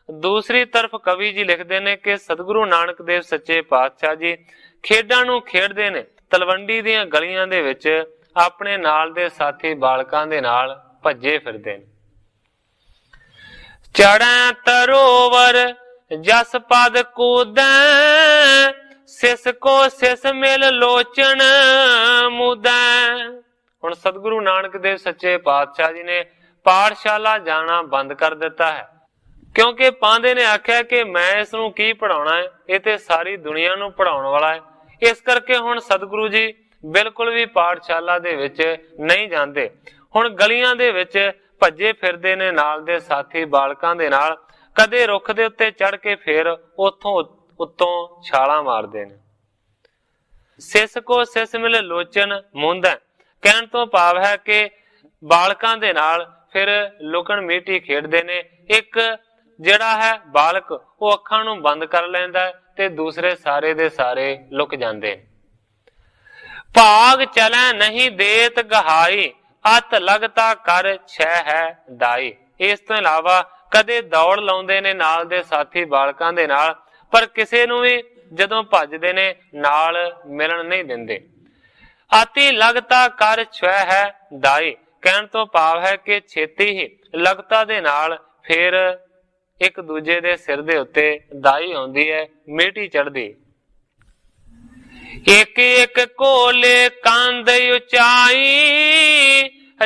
[SPEAKER 1] ਦੂਸਰੀ ਤਰਫ ਕਵੀ ਜੀ ਲਿਖਦੇ ਨੇ ਕਿ ਸਤਿਗੁਰੂ ਨਾਨਕ ਦੇਵ ਸੱਚੇ ਪਾਤਸ਼ਾਹ ਜੀ ਖੇਡਾਂ ਨੂੰ ਖੇਡਦੇ ਨੇ, ਤਲਵੰਡੀ ਦੀਆਂ ਗਲੀਆਂ ਦੇ ਵਿੱਚ ਆਪਣੇ ਨਾਲ ਦੇ ਸਾਥੀ ਬਾਲਕਾਂ ਦੇ ਨਾਲ ਭੱਜੇ ਫਿਰਦੇ ਨੇ। ਚੜੈ ਤਰੋਵਰ ਜਸ ਪਦ ਕੂਦੈ, ਸਿਸ ਕੋ ਸਿਸ ਮਿਲ ਲੋਚਨ ਮੁਦੈ। ਹੁਣ ਸਤਿਗੁਰੂ ਨਾਨਕ ਦੇਵ ਸੱਚੇ ਪਾਤਸ਼ਾਹ ਜੀ ਨੇ ਪਾਠਸ਼ਾਲਾ ਜਾਣਾ ਬੰਦ ਕਰ ਦਿੱਤਾ ਹੈ, ਕਿਉਂਕਿ ਪਾਂਦੇ ਨੇ ਆਖਿਆ ਕਿ ਮੈਂ ਇਸ ਨੂੰ ਕੀ ਪੜਾਉਣਾ ਹੈ, ਇਹ ਤੇ ਸਾਰੀ ਦੁਨੀਆ ਨੂੰ ਪੜਾਉਣ ਵਾਲਾ ਹੈ। ਇਸ ਕਰਕੇ ਹੁਣ ਸਤਿਗੁਰੂ ਜੀ ਬਿਲਕੁਲ ਵੀ ਪਾਠਸ਼ਾਲਾ ਦੇ ਵਿੱਚ ਨਹੀਂ ਜਾਂਦੇ, ਹੁਣ ਗਲੀਆਂ ਦੇ ਵਿੱਚ ਭੱਜੇ ਫਿਰਦੇ ਨੇ ਨਾਲ ਦੇ ਸਾਥੀ ਬਾਲਕਾਂ ਦੇ ਨਾਲ। ਕਦੇ ਰੁੱਖ ਦੇ ਉੱਤੇ ਚੜ ਕੇ ਫੇਰ ਉੱਥੋਂ ਉੱਤੋਂ ਛਾਲਾਂ ਮਾਰਦੇ ਨੇ। ਸਿਸ ਕੋ ਸਿਸ ਮਿਲ ਲੋਚਨ ਮੁੰਦੈ, ਕਹਿਣ ਤੋਂ ਭਾਵ ਹੈ ਕਿ ਬਾਲਕਾਂ ਦੇ ਨਾਲ ਫਿਰ ਲੁਕਣ ਮੀਟੀ ਖੇਡਦੇ ਨੇ। ਇੱਕ ਜਿਹੜਾ ਹੈ ਬਾਲਕ ਉਹ ਅੱਖਾਂ ਨੂੰ ਬੰਦ ਕਰ ਲੈਂਦਾ ਤੇ ਦੂਸਰੇ ਸਾਰੇ ਦੇ ਸਾਰੇ ਲੁਕ ਜਾਂਦੇ। ਭਾਗ ਚਲੈ ਨਹੀਂ ਦੇਤ ਗਹਾਈ, ਅਤ ਲਗਤਾ ਕਰ ਛੈ ਹੈ ਦਾਈ। ਇਸ ਤੋਂ ਇਲਾਵਾ ਕਦੇ ਦੌੜ ਲਾਉਂਦੇ ਨੇ ਨਾਲ ਦੇ ਸਾਥੀ ਬਾਲਕਾਂ ਦੇ ਨਾਲ, ਪਰ ਕਿਸੇ ਨੂੰ ਵੀ ਜਦੋਂ ਭੱਜਦੇ ਨੇ ਨਾਲ ਮਿਲਣ ਨਹੀਂ ਦਿੰਦੇ। ਅਤੀ ਲਗਤਾ ਕਰ ਛੈ ਹੈ ਦਾਈ, ਕਹਿਣ ਤੋਂ ਭਾਵ ਹੈ ਕਿ ਛੇਤੀ ਹੀ ਲਗਤਾ ਦੇ ਨਾਲ ਫਿਰ ਇੱਕ ਦੂਜੇ ਦੇ ਸਿਰ ਦੇ ਉੱਤੇ ਦਾਈ ਆਉਂਦੀ ਹੈ, ਮੇਟੀ ਚੜਦੀ। ਇੱਕ ਇੱਕ ਕੋਲੇ ਕੰਧ ਉਚਾਈ,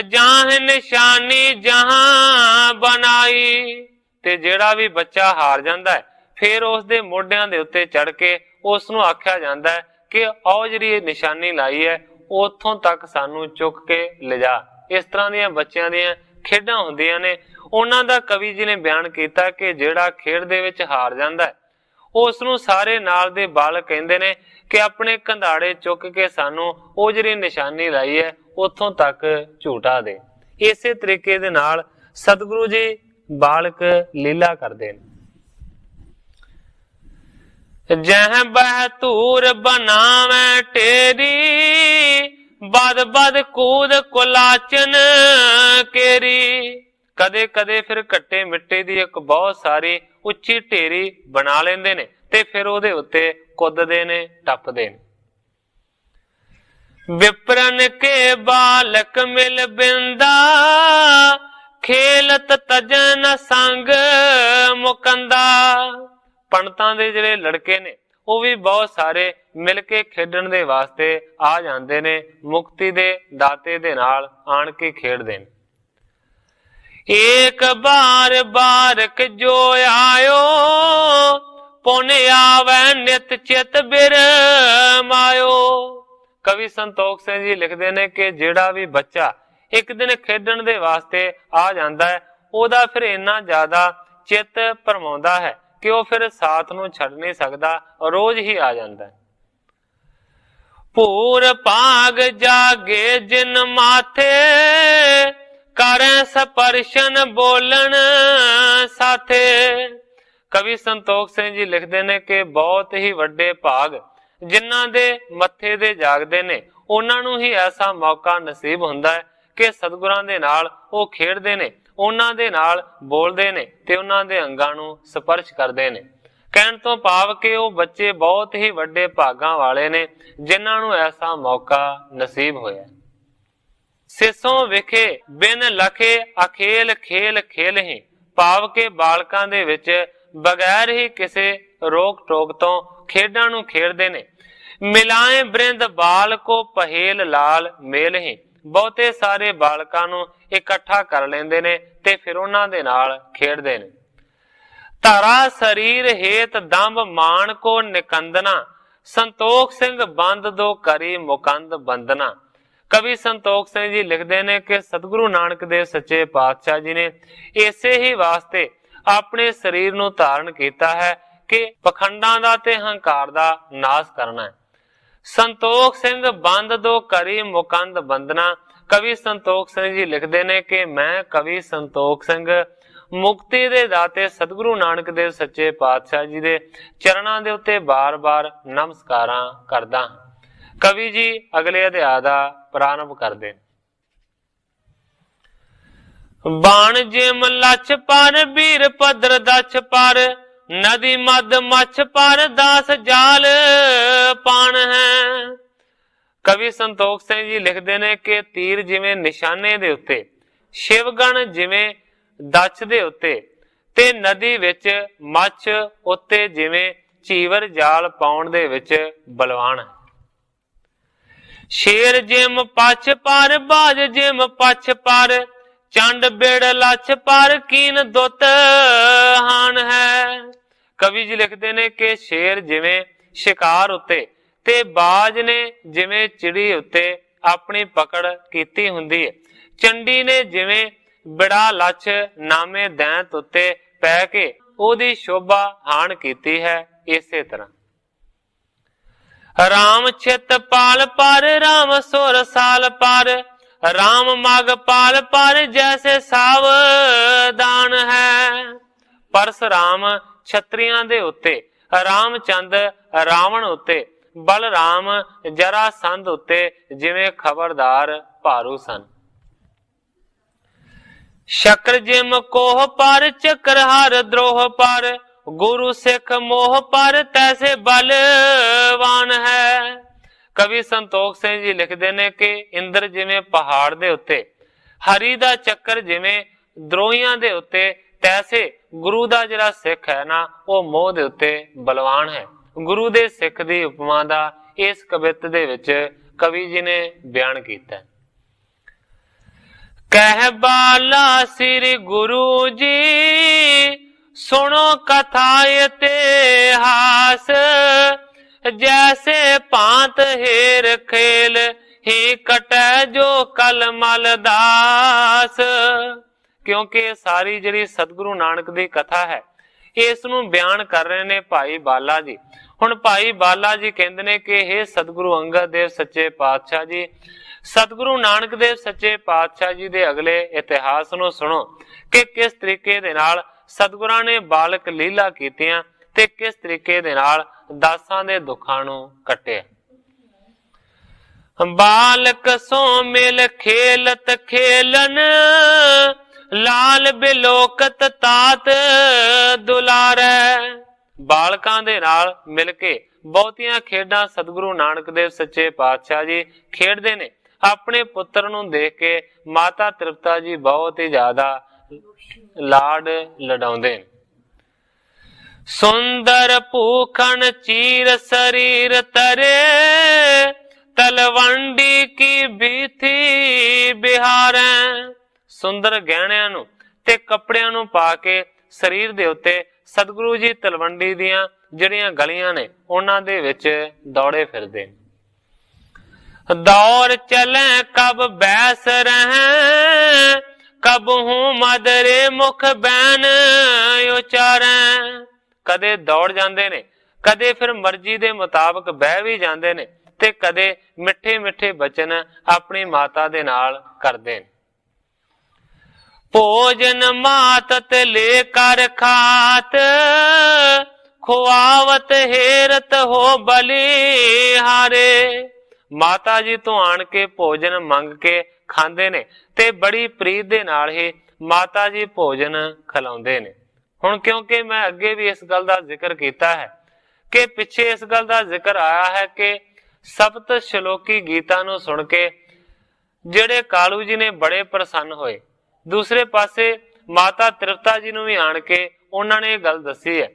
[SPEAKER 1] ਜਾਹ ਨਿਸ਼ਾਨੀ ਜਹਾਂ ਬਣਾਈ। ਤੇ ਜਿਹੜਾ ਵੀ ਬੱਚਾ ਹਾਰ ਜਾਂਦਾ ਹੈ ਫਿਰ ਉਸ ਦੇ ਮੋਢਿਆਂ ਦੇ ਉੱਤੇ ਚੜ ਕੇ ਉਸ ਨੂੰ ਆਖਿਆ ਜਾਂਦਾ ਹੈ ਕਿ ਉਹ ਜਿਹੜੀ ਨਿਸ਼ਾਨੀ ਲਾਈ ਹੈ ਉੱਥੋਂ ਤੱਕ ਸਾਨੂੰ ਚੁੱਕ ਕੇ ਲਿਜਾ। ਇਸ ਤਰ੍ਹਾਂ ਦੀਆਂ ਬੱਚਿਆਂ ਦੀਆਂ ਖੇਡਾਂ ਹੁੰਦੀਆਂ ਨੇ। ਉਹਨਾਂ ਦਾ ਕਵੀ ਜੀ ਨੇ ਬਿਆਨ ਕੀਤਾ ਕਿ ਜਿਹੜਾ ਖੇਡ ਦੇ ਵਿੱਚ ਹਾਰ ਜਾਂਦਾ ਉਸ ਨੂੰ ਸਾਰੇ ਨਾਲ ਦੇ ਬਾਲਕ ਕਹਿੰਦੇ ਨੇ ਕਿ ਆਪਣੇ ਕੰਧਾੜੇ ਚੁੱਕ ਕੇ ਸਾਨੂੰ ਉਹ ਜਿਹੜੀ ਨਿਸ਼ਾਨੀ ਲਾਈ ਹੈ ਉੱਥੋਂ ਤੱਕ ਝੂਟਾ ਦੇ। ਇਸੇ ਤਰੀਕੇ ਦੇ ਨਾਲ ਸਤਿਗੁਰੂ ਜੀ ਬਾਲਕ ਲੀਲਾ ਕਰਦੇ ਨੇ। ਜਹ ਬਹਿ ਧੂਰ ਬਣਾਵੇਂ ਢੇਰੀ, ਬਦ ਬਦ ਕੂਦ ਕੁਲਾਚਨ ਕੇਰੀ। ਕਦੇ ਕਦੇ ਫਿਰ ਕੱਟੇ ਮਿੱਟੀ ਦੀ ਇੱਕ ਬਹੁਤ ਸਾਰੀ ਉੱਚੀ ਢੇਰੀ ਬਣਾ ਲੈਂਦੇ ਨੇ ਤੇ ਫਿਰ ਉਹਦੇ ਉੱਤੇ ਕੁੱਦਦੇ ਨੇ, ਟੱਪਦੇ ਨੇ। ਵਿਪਰਨ ਕੇ ਬਾਲਕ ਮਿਲ ਬਿੰਦਾ, ਖੇਲਤ ਤਜਨ ਸੰਗ ਮੁਕੰਦਾ। ਪੰਡਤਾਂ ਦੇ ਜਿਹੜੇ ਲੜਕੇ ਨੇ ਉਹ ਵੀ ਬਹੁਤ ਸਾਰੇ ਮਿਲ ਕੇ ਖੇਡਣ ਦੇ ਵਾਸਤੇ ਆ ਜਾਂਦੇ ਨੇ, ਮੁਕਤੀ ਦੇ ਦਾਤੇ ਦੇ ਨਾਲ ਆਣ ਕੇ ਖੇਡਦੇ ਨੇ। ਏਕ ਬਾਰ ਬਾਰਕ ਜੋ ਆਇਓ, ਪੁਨ ਆਵੈ ਨਿਤ ਚਿਤ ਬਿਰ ਮਾਇਓ। ਕਵੀ ਸੰਤੋਖ ਸਿੰਘ ਜੀ ਲਿਖਦੇ ਨੇ ਕਿ ਜਿਹੜਾ ਵੀ ਬੱਚਾ ਇੱਕ ਦਿਨ ਖੇਡਣ ਦੇ ਵਾਸਤੇ ਆ ਜਾਂਦਾ ਹੈ, ਉਹਦਾ ਫਿਰ ਇੰਨਾ ਜ਼ਿਆਦਾ ਚਿੱਤ ਭਰਮਾਉਂਦਾ ਹੈ ਕਿ ਉਹ ਫਿਰ ਸਾਥ ਨੂੰ ਛੱਡ ਨਹੀਂ ਸਕਦਾ, ਰੋਜ਼ ਹੀ ਆ ਜਾਂਦਾ। ਪੂਰ ਭਾਗ ਜਾਗੇ ਜਿਨ ਮਾਥੇ, ਕਰੈ ਸਪਰਸ਼ਨ ਬੋਲਣ ਸਾਥੇ। ਕਵੀ ਸੰਤੋਖ ਸਿੰਘ ਜੀ ਲਿਖਦੇ ਨੇ ਕਿ ਬਹੁਤ ਹੀ ਵੱਡੇ ਭਾਗ ਜਿਨ੍ਹਾਂ ਦੇ ਮੱਥੇ ਦੇ ਜਾਗਦੇ ਨੇ, ਉਹਨਾਂ ਨੂੰ ਹੀ ਐਸਾ ਮੌਕਾ ਨਸੀਬ ਹੁੰਦਾ ਹੈ ਕਿ ਸਤਿਗੁਰਾਂ ਦੇ ਨਾਲ ਉਹ ਖੇਡਦੇ ਨੇ, ਉਹਨਾਂ ਦੇ ਨਾਲ ਬੋਲਦੇ ਨੇ ਤੇ ਉਹਨਾਂ ਦੇ ਅੰਗਾਂ ਨੂੰ ਸਪਰਸ਼ ਕਰਦੇ ਨੇ। ਕਹਿਣ ਤੋਂ ਭਾਵ ਕਿ ਉਹ ਬੱਚੇ ਬਹੁਤ ਹੀ ਵੱਡੇ ਭਾਗਾਂ ਵਾਲੇ ਨੇ ਜਿਨ੍ਹਾਂ ਨੂੰ ਐਸਾ ਮੌਕਾ ਨਸੀਬ ਹੋਇਆ। ਸਿਸੋਂ ਵਿਖੇ ਬਿਨ ਲਖੇ ਅਖੇਲ ਖੇਲ ਖੇਲਹਿ, ਭਾਵ ਕਿ ਬਾਲਕਾਂ ਦੇ ਵਿੱਚ ਬਗੈਰ ਹੀ ਕਿਸੇ ਰੋਕ ਟੋਕ ਤੋਂ ਖੇਡਾਂ ਨੂੰ ਖੇਡਦੇ ਨੇ। ਮਿਲਾਏ ਬ੍ਰਿੰਦ ਬਾਲ ਕੋ ਪਹੇਲ ਲਾਲ ਮੇਲਹਿ, ਬਹੁਤੇ ਸਾਰੇ ਬਾਲਕਾਂ ਨੂੰ ਇਕੱਠਾ ਕਰ ਲੈਂਦੇ ਨੇ ਤੇ ਫਿਰ ਉਹਨਾਂ ਦੇ ਨਾਲ ਖੇਡਦੇ ਨੇ। ਧਰਾ ਸਰੀਰ ਹੇਤ ਦੰਭ ਮਾਨ ਕੋ ਨਿਕੰਦਨਾ, ਸੰਤੋਖ ਸਿੰਘ ਬੰਦ ਦੋ ਕਰੀ ਮੁਕੰਦ ਬੰਦਨਾ। ਕਵੀ ਸੰਤੋਖ ਸਿੰਘ ਜੀ ਲਿਖਦੇ ਨੇ ਕਿ ਸਤਿਗੁਰੂ ਨਾਨਕ ਦੇਵ ਸੱਚੇ ਪਾਤਸ਼ਾਹ ਜੀ ਨੇ ਇਸੇ ਹੀ ਵਾਸਤੇ ਆਪਣੇ ਸਰੀਰ ਨੂੰ ਧਾਰਨ ਕੀਤਾ ਹੈ ਕਿ ਪਖੰਡਾਂ ਦਾ ਤੇ ਹੰਕਾਰ ਦਾ ਨਾਸ਼ ਕਰਨਾ ਹੈ। ਸੰਤੋਖ ਸਿੰਘ ਬੰਦ ਦੋ ਕਰੀ ਮੁਕੰਦ ਬੰਦਨਾ। ਕਵੀ ਸੰਤੋਖ ਸਿੰਘ ਜੀ ਲਿਖਦੇ ਨੇ ਕਿ ਮੈਂ ਕਵੀ ਸੰਤੋਖ ਸਿੰਘ ਮੁਕਤੀ ਦੇ ਦਾਤੇ ਸਤਿਗੁਰੂ ਨਾਨਕ ਦੇਵ ਸੱਚੇ ਪਾਤਸ਼ਾਹ ਜੀ ਦੇ ਚਰਨਾਂ ਦੇ ਉੱਤੇ ਬਾਰ-ਬਾਰ ਨਮਸਕਾਰਾਂ ਕਰਦਾ ਹਾਂ। ਕਵੀ ਜੀ ਅਗਲੇ ਅਧਿਆਇ ਦਾ ਪ੍ਰਾਰੰਭ ਕਰਦੇ ਨੇ। ਬਾਣ ਜਿਮ ਲਛ ਪਰ ਵੀਰ ਪਦਰ ਦਛ ਪਰ, ਨਦੀ ਮਦ ਮਛ ਪਰ ਦਾਸ ਜਾਲ ਪਾਣ ਹੈ। ਕਵੀ ਸੰਤੋਖ ਸਿੰਘ ਜੀ ਲਿਖਦੇ ਨੇ ਕਿ ਤੀਰ ਜਿਵੇਂ ਨਿਸ਼ਾਨੇ ਦੇ ਉੱਤੇ, ਸ਼ਿਵਗਣ ਜਿਵੇਂ ਦੱਛ ਦੇ ਉੱਤੇ ਤੇ ਨਦੀ ਵਿੱਚ ਮੱਛ ਉੱਤੇ ਜਿਵੇਂ ਚੀਵਰ ਜਾਲ ਪਾਉਣ ਦੇ ਵਿੱਚ ਬਲਵਾਨ ਹੈ। ਸ਼ੇਰ ਜਿਮ ਪਛ ਪਰ ਬਾਜ ਜਿਮ ਪਛ ਪਰ, ਚੰਡ ਬਿੜ ਲਛ ਪਰ ਕੀਨ ਦੁੱਤ ਹਾਨ ਹੈ। ਕਵੀ ਜੀ ਲਿਖਦੇ ਨੇ ਕਿ ਸ਼ੇਰ ਜਿਵੇਂ ਸ਼ਿਕਾਰ ਉੱਤੇ ਤੇ ਬਾਜ ਨੇ ਜਿਵੇਂ ਚਿੜੀ ਉੱਤੇ ਆਪਣੀ ਪਕੜ ਕੀਤੀ ਹੁੰਦੀ ਹੈ, ਚੰਡੀ ਨੇ ਜਿਵੇਂ ਬਿੜਾ ਲੱਛ ਨਾਮੇ ਦੈਂਤ ਉੱਤੇ ਪੈ ਕੇ ਉਹਦੀ ਸ਼ੋਭਾ ਹਾਣ ਕੀਤੀ ਹੈ। ਇਸੇ ਤਰ੍ਹਾਂ ਰਾਮ ਚਿਤ ਪਾਲ ਪਰ, ਰਾਮ ਸੁਰ ਸਾਲ ਪਰ, ਰਾਮ ਮਗ ਪਾਲ ਪਰ, ਜੈਸੇ ਸਾਵਧਾਨ ਹੈ। ਪਰਸਰਾਮ ਛਤਰੀਆਂ ਦੇ ਉੱਤੇ, ਰਾਮਚੰਦ ਰਾਵਣ ਉੱਤੇ, ਬਲਰਾਮ ਜਰਾਸੰਧ ਉੱਤੇ ਜਿਵੇਂ ਖਬਰਦਾਰ ਭਾਰੂ ਸਨ। ਸ਼ਕਰ ਜਿਮ ਕੋਹ ਪਰ, ਚੱਕਰ ਹਰ ਦਰੋਹ ਪਰ, ਗੁਰੂ ਸਿੱਖ ਮੋਹ ਪਰ, ਤੈਸੇ ਬਲਵਾਨ ਹੈ। ਕਵੀ ਸੰਤੋਖ ਸਿੰਘ ਜੀ ਲਿਖਦੇ ਨੇ ਕਿ ਇੰਦਰ ਜਿਵੇਂ ਪਹਾੜ ਦੇ ਉੱਤੇ, ਹਰੀ ਦਾ ਚੱਕਰ ਜਿਵੇਂ ਦਰੋਹੀਆਂ ਦੇ ਉੱਤੇ, ਤੈਸੇ ਗੁਰੂ ਦਾ ਜਿਹੜਾ ਸਿੱਖ ਹੈ ਨਾ ਉਹ ਮੋਹ ਦੇ ਉੱਤੇ ਬਲਵਾਨ ਹੈ। ਗੁਰੂ ਦੇ ਸਿੱਖ ਦੀ ਉਪਮਾ ਦਾ ਇਸ ਕਵਿਤ ਦੇ ਵਿੱਚ ਕਵੀ ਜੀ ਨੇ ਬਿਆਨ ਕੀਤਾ। ਕਹਿ ਬਾਲਾ ਸ੍ਰੀ ਗੁਰੂ ਜੀ, ਸੁਣੋ ਕਥਾ ਇਤਿਹਾਸ, ਜੈਸੇ ਭਾਂਤ ਹੇਰ ਖੇਲ ही कटै जो कल मल दास। ਕਿਉਂਕਿ ਇਹ ਸਾਰੀ ਜਿਹੜੀ ਸਤਿਗੁਰੂ ਨਾਨਕ ਦੀ ਕਥਾ ਹੈ ਇਸ ਨੂੰ ਬਿਆਨ ਕਰ ਰਹੇ ਨੇ ਭਾਈ ਬਾਲਾ ਜੀ। ਹੁਣ ਭਾਈ ਬਾਲਾ ਜੀ ਕਹਿੰਦੇ ਨੇ ਕਿ ਇਹ ਸਤਿਗੁਰੂ ਅੰਗਦ ਦੇਵ ਸੱਚੇ ਪਾਤਸ਼ਾਹ ਜੀ, ਸਤਿਗੁਰੂ ਨਾਨਕ ਦੇਵ ਸੱਚੇ ਪਾਤਸ਼ਾਹ ਜੀ ਦੇ ਅਗਲੇ ਇਤਿਹਾਸ ਨੂੰ ਸੁਣੋ ਕਿ ਕਿਸ ਤਰੀਕੇ ਦੇ ਨਾਲ ਸਤਿਗੁਰਾਂ ਨੇ ਬਾਲਕ ਲੀਲਾ ਕੀਤੀਆਂ ਤੇ ਕਿਸ ਤਰੀਕੇ ਦੇ ਨਾਲ ਦਾਸਾਂ ਦੇ ਦੁੱਖਾਂ ਨੂੰ ਕੱਟਿਆ। ਬਾਲਕ ਸੋ ਮਿਲ ਖੇਲਤ ਖੇਲਨ, ਲਾਲ ਬਿਲੋਕਤ ਤਾਤ ਦੁਲਾਰੈ। ਬਾਲਕਾਂ ਦੇ ਨਾਲ ਮਿਲ ਕੇ ਬਹੁਤੀਆਂ ਖੇਡਾਂ ਸਤਿਗੁਰੂ ਨਾਨਕ ਦੇਵ ਸੱਚੇ ਪਾਤਸ਼ਾਹ ਜੀ ਖੇਡਦੇ ਨੇ। ਆਪਣੇ ਪੁੱਤਰ ਨੂੰ ਦੇਖ ਕੇ ਮਾਤਾ ਤ੍ਰਿਪਤਾ ਜੀ ਬਹੁਤ ਹੀ ਜ਼ਿਆਦਾ ਲਾਡ ਲਡਾਉਂਦੇ ਨੇ। ਸੁੰਦਰ ਭੂਖਣ ਚੀਰ ਸਰੀਰ ਤਰੇ, ਤਲਵੰਡੀ ਕੀ ਬੀਥੀ ਬਿਹਾਰੈ। ਸੁੰਦਰ ਗਹਿਣਿਆਂ ਨੂੰ ਤੇ ਕੱਪੜਿਆਂ ਨੂੰ ਪਾ ਕੇ ਸਰੀਰ ਦੇ ਉੱਤੇ ਸਤਿਗੁਰੂ ਜੀ ਤਲਵੰਡੀ ਦੀਆਂ ਜਿਹੜੀਆਂ ਗਲੀਆਂ ਨੇ ਉਹਨਾਂ ਦੇ ਵਿੱਚ ਦੌੜੇ ਫਿਰਦੇ ਨੇ। ਦੌਰ ਚਲੇ ਕਬ ਬੈਸ ਰਹਿ, ਕਬ ਹੂੰ ਮਦਰੇ ਮੁਖ ਬੈਨ ਉਚਾਰੈ। ਕਦੇ ਦੌੜ ਜਾਂਦੇ ਨੇ, ਕਦੇ ਫਿਰ ਮਰਜ਼ੀ ਦੇ ਮੁਤਾਬਕ ਬਹਿ ਵੀ ਜਾਂਦੇ ਨੇ ਤੇ ਕਦੇ ਮਿੱਠੇ ਮਿੱਠੇ ਬਚਨ ਆਪਣੀ ਮਾਤਾ ਦੇ ਨਾਲ ਕਰਦੇ ਨੇ। ਭੋਜਨ ਮਾਤਤ ਲੈ ਕਰ ਖਾਤ, ਖੁਆਵਤ ਹੇਰਤ ਹੋ ਬਲਿਹਾਰੇ। ਮਾਤਾ ਜੀ ਤੋਂ ਆਣ ਕੇ ਭੋਜਨ ਮੰਗ ਕੇ ਖਾਂਦੇ ਨੇ ਤੇ ਬੜੀ ਪ੍ਰੀਤ ਦੇ ਨਾਲ ਹੀ ਮਾਤਾ ਜੀ ਭੋਜਨ ਖਿਲਾਉਂਦੇ ਨੇ। ਹੁਣ ਕਿਉਂਕਿ ਮੈਂ ਅੱਗੇ ਵੀ ਇਸ ਗੱਲ ਦਾ ਜ਼ਿਕਰ ਕੀਤਾ ਹੈ ਕਿ ਪਿੱਛੇ ਇਸ ਗੱਲ ਦਾ ਜ਼ਿਕਰ ਆਇਆ ਹੈ ਕਿ ਸਪਤ ਸ਼ਲੋਕੀ ਗੀਤਾਂ ਨੂੰ ਸੁਣ ਕੇ ਜਿਹੜੇ ਕਾਲੂ ਜੀ ਨੇ ਬੜੇ ਪ੍ਰਸੰਨ ਹੋਏ। ਦੂਸਰੇ ਪਾਸੇ ਮਾਤਾ ਤ੍ਰਿਪਤਾ ਜੀ ਨੂੰ ਵੀ ਆਣ ਕੇ ਉਹਨਾਂ ਨੇ ਇਹ ਗੱਲ ਦੱਸੀ ਹੈ।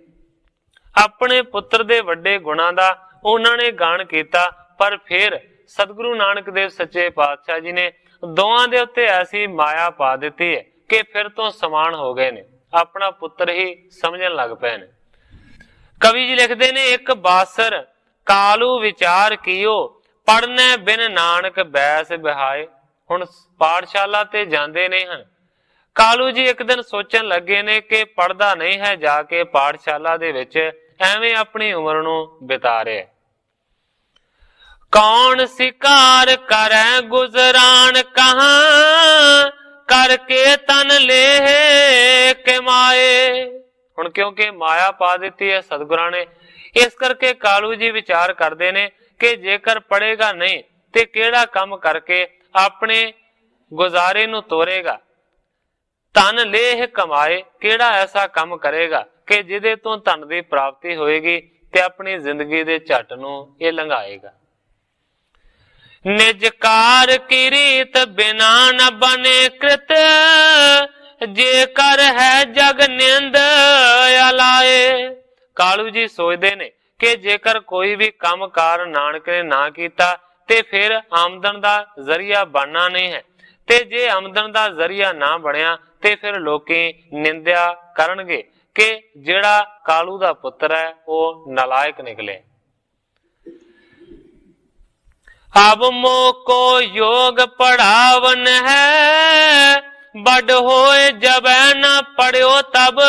[SPEAKER 1] ਆਪਣੇ ਪੁੱਤਰ ਦੇ ਵੱਡੇ ਗੁਣਾਂ ਦਾ ਉਹਨਾਂ ਨੇ ਗਾਣ ਕੀਤਾ, ਪਰ ਫਿਰ ਸਤਿਗੁਰੂ ਨਾਨਕ ਦੇਵ ਸੱਚੇ ਪਾਤਸ਼ਾਹ ਜੀ ਨੇ ਦੋਵਾਂ ਦੇ ਉੱਤੇ ਐਸੀ ਮਾਇਆ ਪਾ ਦਿੱਤੀ ਹੈ ਕਿ ਫਿਰ ਤੋਂ ਸਮਾਨ ਹੋ ਗਏ ਨੇ, ਆਪਣਾ ਪੁੱਤਰ ਹੀ ਸਮਝਣ ਲੱਗ ਪਏ ਨੇ। ਕਵੀ ਜੀ ਲਿਖਦੇ ਨੇ, ਇੱਕ ਬਾਸਰ ਕਾਲੂ ਵਿਚਾਰ ਕੀਓ, ਪੜਨੇ ਬਿਨ ਨਾਨਕ ਬੈਸ ਬਿਹਾਏ। ਹੁਣ ਪਾਠਸ਼ਾਲਾ ਤੇ ਜਾਂਦੇ ਨਹੀਂ ਹਨ। ਕਾਲੂ ਜੀ ਇੱਕ ਦਿਨ ਸੋਚਣ ਲੱਗੇ ਨੇ ਕਿ ਪੜਦਾ ਨਹੀਂ ਹੈ ਜਾ ਕੇ ਪਾਠਸ਼ਾਲਾ ਦੇ ਵਿੱਚ, ਐਵੇਂ ਆਪਣੀ ਉਮਰ ਨੂੰ ਬਿਤਾ ਰਿਹਾ। ਕੌਣ ਸਿਕਾਰ ਕਰੈ ਗੁਜ਼ਰਾਨ ਕਹਾਂ, ਕਰਕੇ ਤਨ ਲੇਹ ਕਮਾਏ। ਹੁਣ ਕਿਉਂਕਿ ਮਾਇਆ ਪਾ ਦਿੱਤੀ ਹੈ ਸਤਿਗੁਰਾਂ ਨੇ, ਇਸ ਕਰਕੇ ਕਾਲੂ ਜੀ ਵਿਚਾਰ ਕਰਦੇ ਨੇ ਕਿ ਜੇਕਰ ਪੜੇਗਾ ਨਹੀਂ ਤੇ ਕਿਹੜਾ ਕੰਮ ਕਰਕੇ ਆਪਣੇ ਗੁਜ਼ਾਰੇ ਨੂੰ ਤੋਰੇਗਾ। ਧਨ ਲੇਹ ਕਮਾਏ, ਕਿਹੜਾ ਐਸਾ ਕੰਮ ਕਰੇਗਾ ਕਿ ਜਿਹਦੇ ਤੋਂ ਧਨ ਦੀ ਪ੍ਰਾਪਤੀ ਹੋਏਗੀ ਤੇ ਆਪਣੀ ਜ਼ਿੰਦਗੀ ਦੇ ਝੱਟ ਨੂੰ ਇਹ ਲੰਘਾਏਗਾ। ਨਿਜ ਕਾਰ ਕੀ ਰੀਤ ਬਿਨਾ ਨ ਬਨੇ ਕ੍ਰਿਤ, ਜੇਕਰ ਹੈ ਜਗ ਨਿੰਦ ਅਲਾਏ। ਕਾਲੂ ਜੀ ਸੋਚਦੇ ਨੇ ਕਿ ਜੇਕਰ ਕੋਈ ਵੀ ਕੰਮਕਾਰ ਨਾਨਕ ਨੇ ਨਾ ਕੀਤਾ ਤੇ ਫਿਰ ਆਮਦਨ ਦਾ ਜ਼ਰੀਆ ਬਣਨਾ ਨਹੀਂ ਹੈ, ਤੇ ਜੇ ਆਮਦਨ ਦਾ ਜ਼ਰੀਆ ਨਾ ਬਣਿਆ ਤੇ ਫਿਰ ਲੋਕੀ ਨਿੰਦਿਆ ਕਰਨਗੇ ਕਿ ਜਿਹੜਾ ਕਾਲੂ ਦਾ ਪੁੱਤਰ ਹੈ ਉਹ ਨਾਲਾਇਕ ਨਿਕਲੇ। ਅਬ ਮੋਕੋ ਯੋਗ ਪੜਾਵਨ ਹੈ, ਬੜ ਹੋਏ ਜਬੈ ਨਾ ਪੜਿਓ ਤਬ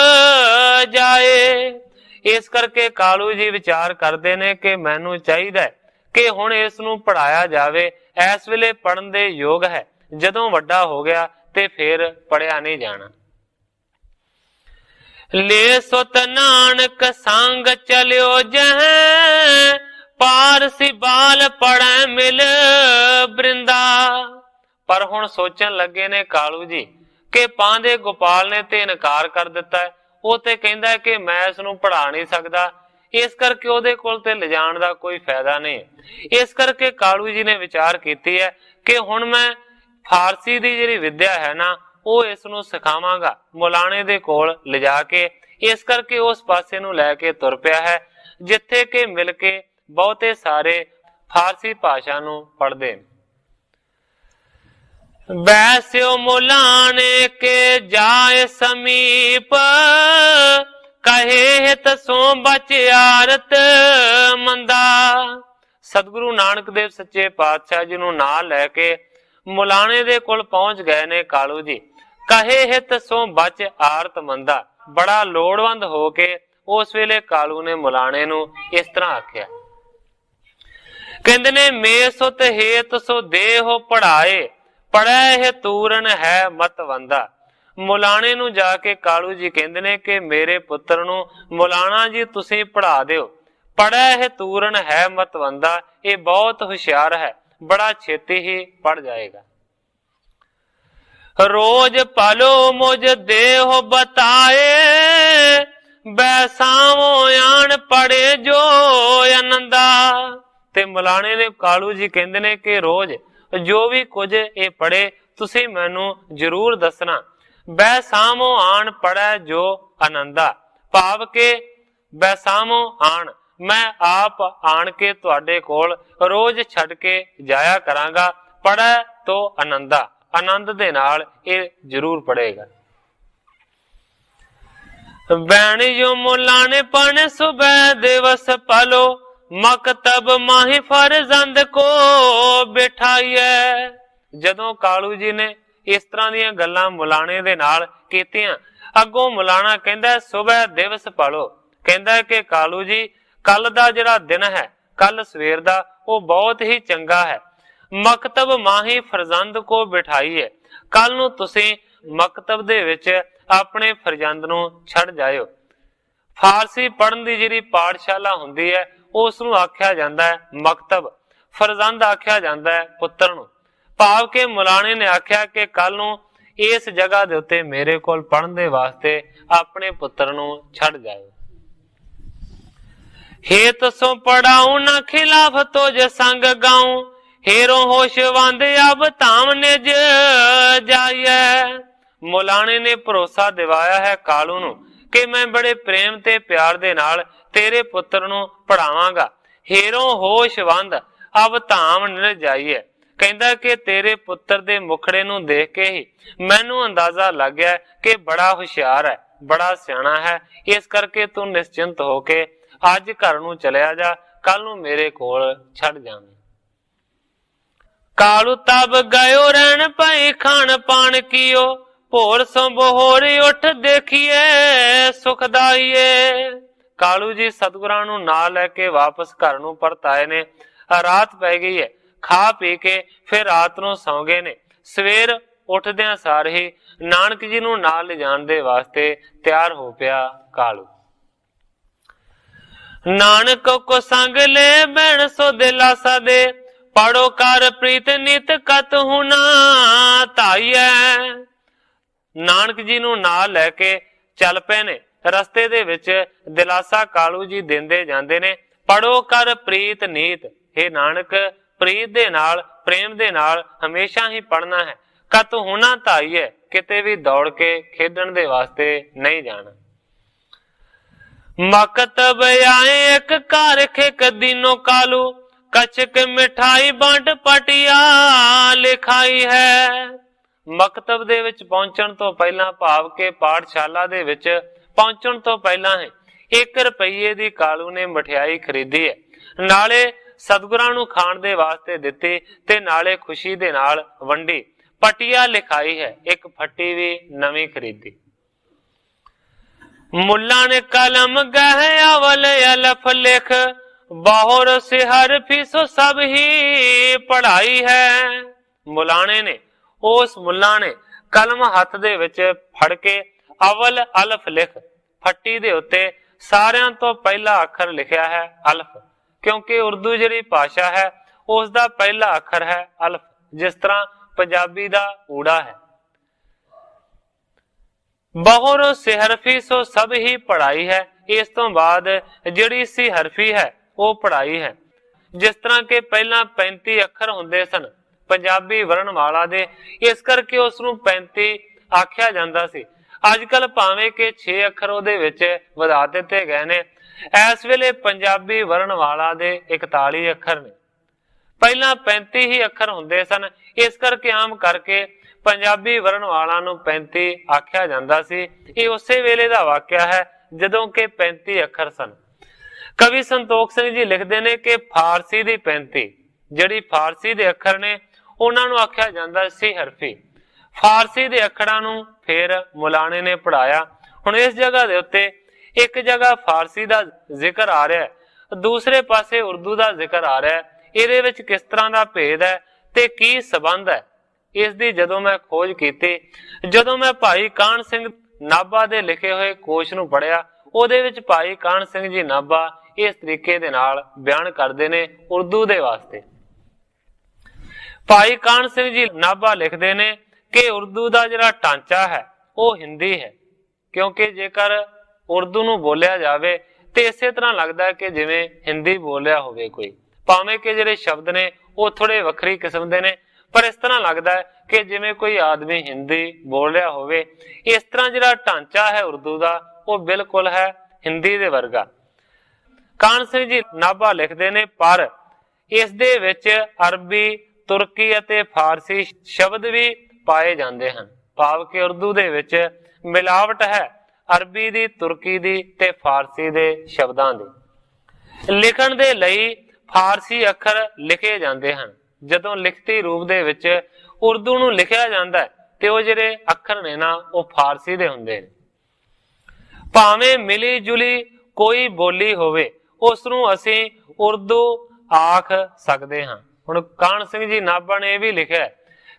[SPEAKER 1] ਜਾਏ। ਇਸ ਕਰਕੇ ਕਾਲੂ ਜੀ ਵਿਚਾਰ ਕਰਦੇ ਨੇ ਕਿ ਮੈਨੂੰ ਚਾਹੀਦਾ ਕਿ ਹੁਣ ਇਸ ਨੂੰ ਪੜਾਇਆ ਜਾਵੇ। ਇਸ ਵੇਲੇ ਪੜਨ ਦੇ ਯੋਗ ਹੈ, ਜਦੋਂ ਵੱਡਾ ਹੋ ਗਿਆ ਤੇ ਫਿਰ ਪੜਿਆ ਨਹੀਂ ਜਾਣਾ। ਲੈ ਸੁਤ ਨਾਨਕ ਸੰਗ ਚਲਿਓ ਜਹ, ਪਾਰਸੀ ਬਾਲ ਪੜੈ ਮਿਲ ਬ੍ਰਿੰਦਾ। ਪਰ ਹੁਣ ਸੋਚਣ ਲੱਗੇ ਨੇ ਕਾਲੂ ਜੀ ਕਿ ਪਾਂਦੇ ਗੋਪਾਲ ਨੇ ਤੇ ਇਨਕਾਰ ਕਰ ਦਿੱਤਾ। ਉਹ ਤੇ ਕਹਿੰਦਾ ਕਿ ਮੈਂ ਇਸ ਨੂੰ ਪੜਾ ਨਹੀਂ ਸਕਦਾ, ਇਸ ਕਰਕੇ ਉਹਦੇ ਕੋਲ ਤੇ ਲਿਜਾਣ ਦਾ ਕੋਈ ਫਾਇਦਾ ਨਹੀਂ। ਇਸ ਕਰਕੇ ਕਾਲੂ ਜੀ ਨੇ ਵਿਚਾਰ ਕੀਤੀ ਹੈ ਕਿ ਹੁਣ ਮੈਂ ਫਾਰਸੀ ਦੀ ਜਿਹੜੀ ਵਿਦਿਆ ਹੈ ਨਾ ਉਹ ਇਸ ਨੂੰ ਸਿਖਾਵਾਂਗਾ ਮੌਲਾਣੇ ਦੇ ਕੋਲ ਲਿਜਾ ਕੇ। ਇਸ ਕਰਕੇ ਉਸ ਪਾਸੇ ਨੂੰ ਲੈ ਕੇ ਤੁਰ ਪਿਆ ਹੈ ਜਿੱਥੇ ਕਿ ਮਿਲ ਕੇ ਬਹੁਤੇ ਸਾਰੇ ਫਾਰਸੀ ਭਾਸ਼ਾ ਨੂੰ ਪੜ੍ਹਦੇ ਨੇ। ਬੈਸਿਓ ਮੌਲਾਣੇ ਕੇ ਜਾਏ ਸਮੀਪ, ਕਹੇ ਹਿਤ ਸੋ ਬਚਿਆਰਤ ਮੰਦਾ। ਸਤਿਗੁਰੂ ਨਾਨਕ ਦੇਵ ਸੱਚੇ ਪਾਤਸ਼ਾਹ ਜੀ ਨੂੰ ਨਾਲ ਲੈ ਕੇ ਮੁਲਾਣੇ ਦੇ ਕੋਲ ਪਹੁੰਚ ਗਏ ਨੇ ਕਾਲੂ ਜੀ। ਕਹੇ ਹਿਤ ਸੋ ਬਚ ਆਰਤ ਮੰਦਾ। ਬੜਾ ਲੋੜਵੰਦ ਹੋ ਕੇ ਉਸ ਵੇਲੇ ਕਾਲੂ ਨੇ ਮੁਲਾਣੇ ਨੂੰ ਇਸ ਤਰ੍ਹਾਂ ਆਖਿਆ, ਕਹਿੰਦੇ ਨੇ ਮੇ ਸੁਤ ਹੇਤ ਸੋ ਦੇਹੋ ਪੜਾਏ, ਪੜੈ ਇਹ ਤੂਰਨ ਹੈ ਮਤਵੰਦਾ। ਮੁਲਾਣੇ ਨੂੰ ਜਾ ਕੇ ਕਾਲੂ ਜੀ ਕਹਿੰਦੇ ਨੇ ਕਿ ਮੇਰੇ ਪੁੱਤਰ ਨੂੰ ਮੁਲਾਣਾ ਜੀ ਤੁਸੀਂ ਪੜਾ ਦਿਓ। ਪੜੈ ਇਹ ਤੂਰਨ ਹੈ ਮਤਵੰਦਾ, ਇਹ ਬਹੁਤ ਹੁਸ਼ਿਆਰ ਹੈ, ਬੜਾ ਛੇਤੀ ਹੀ ਪੜ ਜਾਏਗਾ। ਰੋਜ ਪਾਲੋ ਮੁਝ ਦੇਹ ਬਤਾਏ, ਬੈਸਾਵੋ ਆਣ ਪੜੇ ਜੋ ਆਨੰਦਾ। ਤੇ ਮੁਲਾਣੇ ਨੇ ਕਾਲੂ ਜੀ ਕਹਿੰਦੇ ਨੇ ਕਿ ਰੋਜ਼ ਜੋ ਵੀ ਕੁਝ ਇਹ ਪੜੇ ਤੁਸੀਂ ਮੈਨੂੰ ਜ਼ਰੂਰ ਦੱਸਣਾ। ਬੈਸਾਵੋ ਆਣ ਪੜੈ ਜੋ ਆਨੰਦਾ, ਭਾਵ ਕੇ ਬੈਸਾਵੋ ਆਣ, ਮੈਂ ਆਪ ਆਣ ਕੇ ਤੁਹਾਡੇ ਕੋਲ ਰੋਜ਼ ਛੱਡ ਕੇ ਜਾਇਆ ਕਰਾਂਗਾ। ਪੜੈ ਤੋ ਆਨੰਦਾ, ਆਨੰਦ ਦੇ ਨਾਲ ਇਹ ਜ਼ਰੂਰ ਪੜੇਗਾ। ਬੈਣੀ ਜੋ ਮੁਲਾਣੇ ਪਣ ਸੁਬਹ ਦਿਵਸ ਪਾਲੋ, ਮਕਤਬ ਮਾਹੀ ਫਰਜ਼ੰਦ ਕੋ ਬਿਠਾਈਐ। ਜਦੋਂ ਕਾਲੂ ਜੀ ਨੇ ਇਸ ਤਰ੍ਹਾਂ ਦੀਆਂ ਗੱਲਾਂ ਮੁਲਾਣੇ ਦੇ ਨਾਲ ਕੀਤੀਆਂ, ਅੱਗੋਂ ਮੁਲਾਣਾ ਕਹਿੰਦਾ ਸੁਬਹ ਦਿਵਸ ਪਾਲੋ। ਕਹਿੰਦਾ ਕਿ ਕਾਲੂ ਜੀ ਕੱਲ ਦਾ ਜਿਹੜਾ ਦਿਨ ਹੈ, ਕੱਲ ਸਵੇਰ ਦਾ, ਉਹ ਬਹੁਤ ਹੀ ਚੰਗਾ ਹੈ। ਮਕਤਬ ਮਾਹੀ ਫਰਜ਼ੰਦ ਕੋ ਬਿਠਾਈ ਹੈ, ਕੱਲ ਨੂੰ ਤੁਸੀਂ ਮਕਤਬ ਦੇ ਵਿੱਚ ਆਪਣੇ ਫਰਜ਼ੰਦ ਨੂੰ ਛੱਡ ਜਾਇਓ। ਫਾਰਸੀ ਪੜ੍ਹਨ ਦੀ ਜਿਹੜੀ ਪਾਠਸ਼ਾਲਾ ਹੁੰਦੀ ਹੈ ਉਸ ਨੂੰ ਆਖਿਆ ਜਾਂਦਾ ਹੈ ਮਕਤਬ, ਫਰਜ਼ੰਦ ਆਖਿਆ ਜਾਂਦਾ ਹੈ ਪੁੱਤਰ ਨੂੰ। ਭਾਵ ਕਿ ਮੁਲਾਣੇ ਨੇ ਆਖਿਆ ਕਿ ਕੱਲ ਨੂੰ ਇਸ ਜਗ੍ਹਾ ਦੇ ਉੱਤੇ ਮੇਰੇ ਕੋਲ ਪੜ੍ਹਨ ਦੇ ਵਾਸਤੇ ਆਪਣੇ ਪੁੱਤਰ ਨੂੰ ਛੱਡ ਜਾਇਓ। ਹੇਤ ਸੋ ਪੜਾਉ ਨਾ ਖਿਲਾਫ ਤੋਜ ਸੰਗ ਗਾਉ, हेरो होश वंद अब धाम निज जाइए। मुलाने ने भरोसा दिवाया है कालू नू कि मैं बड़े प्रेम ते प्यार दे नाल तेरे पुत्र नू पढ़ावांगा। हेरो होश वंद अब धाम निज जाइए। कहंदा कि तेरे पुत्र दे मुखड़े नू देख के ही मैनू अंदाजा लग गया कि बड़ा हुशियार है, बड़ा सियाणा है। इस करके तू निश्चिंत होके अज घर नू चलिया जा, कल नू मेरे कोल छड़ जावीं। कालू तब गयो रहन पई खान पान कियो, भोर सो बहोर उठ देखिए सुखदाईए। कालू जी सतगुरां नू नाल लेके वापस घर नू परत आए ने। रात पै गई है, खा पी के फिर रात नू सौ गए ने। सवेर उठदियां सार ही नानक जी नू नाल ले जाण दे वास्ते तैयार हो पिया कालू। नानक को संग ले बैण सो दिलासा दे, पढ़ो कर प्रीत नित कत हुना ताईए। नानक जी नू नाल लैके चल पे ने। रस्ते दे विच दिलासा कालू जी देंदे जांदे ने। पढ़ो कर प्रीत नीत, हे नानक प्रीत दे नाल प्रेम दे नाल हमेशा ही पढ़ना है। कत होना ताईए, किते भी दौड़ के खेडण दे वास्ते नहीं जाना। मकतब आए एक घर खेक दिनों कालू, कछक मिठाई बंट पटिया लिखाई है। मकतब दे विच पहुंचण तो पहला भाव के पाठशाला दे विच पहुंचण तो पहला है 1 रुपये दी कालू ने मठियाई खरीदी है, नाले सतगुरां नू खाण दे वास्ते दित्ती ते नाले खुशी दे नाल वंडी। पटिया लिखाई है, एक फट्टी भी नवी खरीदी। मुल्ला ने कलम गह अवल अलफ लिख, बाहर से हर फीसो सब ही पढ़ाई है। मुलाने ने उस मुल्ला ने कलम हथ दे विच फड़ के अवल अलफ लिख, फट्टी दे उत्ते सारियां तो पहला अखर लिखिया है अलफ, क्योंकि उर्दू जिहड़ी भाषा है उसका पहला अखर है अलफ, जिस तरह पंजाबी दा ऊड़ा है। बहुर सिहरफी सो सब ही पढ़ाई है। इस तो बाद जिहड़ी सी हरफी है वो पढ़ाई है। जिस तरह के पहला 35 अखर हुंदे सन पंजाबी वर्णमाला दे, इस करके उसनूं 35 आख्या जांदा सी। अजकल भावें के 6 अखर उहदे विच वधा दित्ते गए ने। इस वेले पंजाबी वर्णमाला दे 41 अखर ने, पहला 35 ही अखर हुंदे सन। इस करके आम करके पंजाबी वर्णमाला नूं 35 आख्या जांदा सी। ये उसे वेले दा वाकिया है जदों के 35 अखर सन। कवि संतोख सिंह जी लिखते ने कि फारसी की 35 जिहड़ी फारसी के अखर ने उन्हां नूं आख्या जांदा सी हरफी। फारसी के अखरां नूं फिर मुलाणे ने पढ़ाया। हुण इस जगह दे उत्ते एक जगह फारसी का जिक्र आ रहा है, दूसरे पासे उर्दू का जिक्र आ रहा है। इहदे विच किस तरह का भेद है ते की संबंध है, इसकी जदों मैं खोज की, जदों मैं भाई काहन सिंह नाभा दे लिखे हुए कोश नूं पढ़िया, उहदे विच भाई काहन सिंह जी नाभा इस तरीके दे नाल बयान करते ने उर्दू दे वास्ते। भाई काहन सिंह जी नाभा लिखते ने कि उर्दू का जिहड़ा ढांचा है वह हिंदी है, क्योंकि जेकर उर्दू नूं बोलिया जावे तो इसे तरह लगता है कि जिवें हिंदी बोलिया होवे कोई, भावें कि जिहड़े शब्द ने वो थोड़े वखरी किस्म दे ने, पर इस तरह लगता है कि जिवें कोई आदमी हिंदी बोल रहा होवे। इस तरह जिहड़ा ढांचा है उर्दू का वो बिल्कुल है हिंदी दे वर्गा। काहन सिंह जी नाभा लिखते ने पर इस दे विच अरबी, तुर्की अते फारसी शब्द भी पाए जाते हैं, भाव कि उर्दू दे विच मिलावट है अरबी दी, तुर्की दी ते फारसी दे शब्दां दी। लिखण दे लई फारसी अखर लिखे जाते हैं। जदों लिखती रूप दे विच उर्दू नूं लिखिया जांदा है ते वो जिहड़े अखर ने ना वो फारसी दे हुंदे ने। भावें मिली जुली कोई बोली होवे उसनूं असीं उर्दू आख सकते हाँ। हुण काहन सिंह जी नाभा ने यह भी लिखा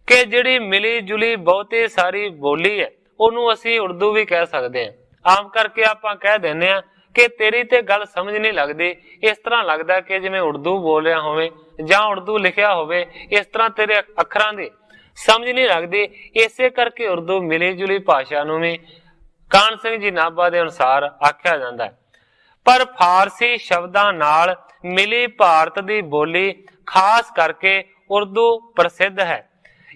[SPEAKER 1] कि जिहड़ी मिली जुली बहुती सारी बोली है ਉਹਨੂੰ ਅਸੀਂ ਉਰਦੂ भी कह सकते हैं। आम करके ਆਪਾਂ कह देने ਆ कि तेरी ते गल समझ नहीं लगती, इस तरह लगता कि जिवें उर्दू बोल रहा होवे जां उर्दू लिखिया होवे, इस तरह तेरे अखरां दी समझ नहीं लगती। इसे करके उर्दू मिली जुली भाषा नूं भी काहन सिंह जी नाभा दे अनुसार आख्या जाता है। पर फारसी शब्दां नाल मिली भारत दी बोली खास करके उर्दू प्रसिद्ध है।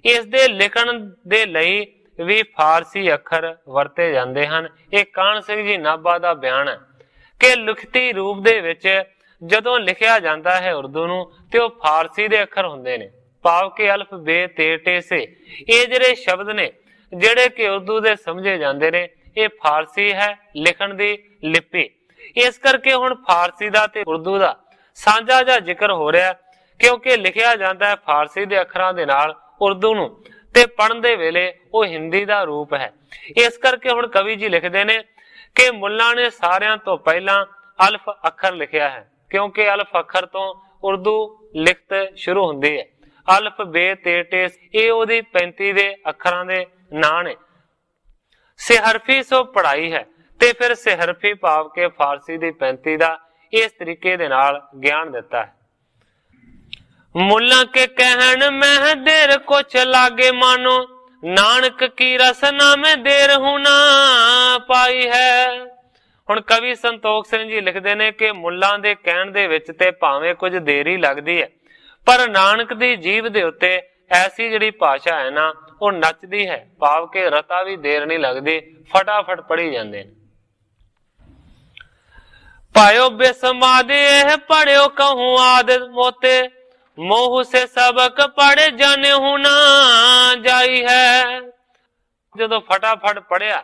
[SPEAKER 1] इस दे लिखण दे लई भी फारसी अखर वरते जाते हैं। एक काहन सिंह जी नाभा का बयान है कि लिखती रूप दे विच जदों लिखिया जाता है उर्दू नूं ते वो फारसी दे अखर हुंदे ने, भाव कि अल्फ बे ते टे से ये जिहड़े शब्द ने जिहड़े कि उर्दू दे समझे जाते ने, ये फारसी है लिखण दी लिपि। इस करके हुण फारसी दा ते उर्दू दा साझा जिहा जिक्र हो रहा, क्योंकि लिखिया जाता है फारसी दे अखरां दे नाल उर्दू नूं ते पढ़न दे वेले वो हिंदी दा रूप है। इस करके हुण कवि जी लिखते ने कि मुल्लां ने सारियां तो पहला अल्फ अखर लिखिया है, क्योंकि अल्फ अखर तो उर्दू लिखत शुरू हुंदी है। अल्फ बे ते टे ये ओदी 35 दे अखरां दे नां ने। सिहरफी सो पढ़ाई है ते फिर सिहरफी भाव के फारसी दी 35 दा इस तरीके दे नाल ज्ञान दिता है। मुल्ला के कहन में देर कुछ लागे मानो, नानक की रसना में देर होना पाई है। हुण कवि संतोख सिंह जी लिखते ने कि मुल्लां दे कहण दे विच ते भावें कुछ देर ही लगदी है, पर नानक दी जीभ दे उत्ते ऐसी जिहड़ी भाषा है ना वो नचदी है, भाव के रता भी देर नहीं लगदी, फटाफट पढ़ी जांदे ने। पायो बेसमादे पढ़ियो कहूं आद मोते, मोह से सबक पढ़े जाने होना जाई है। जदों फटाफट पढ़िया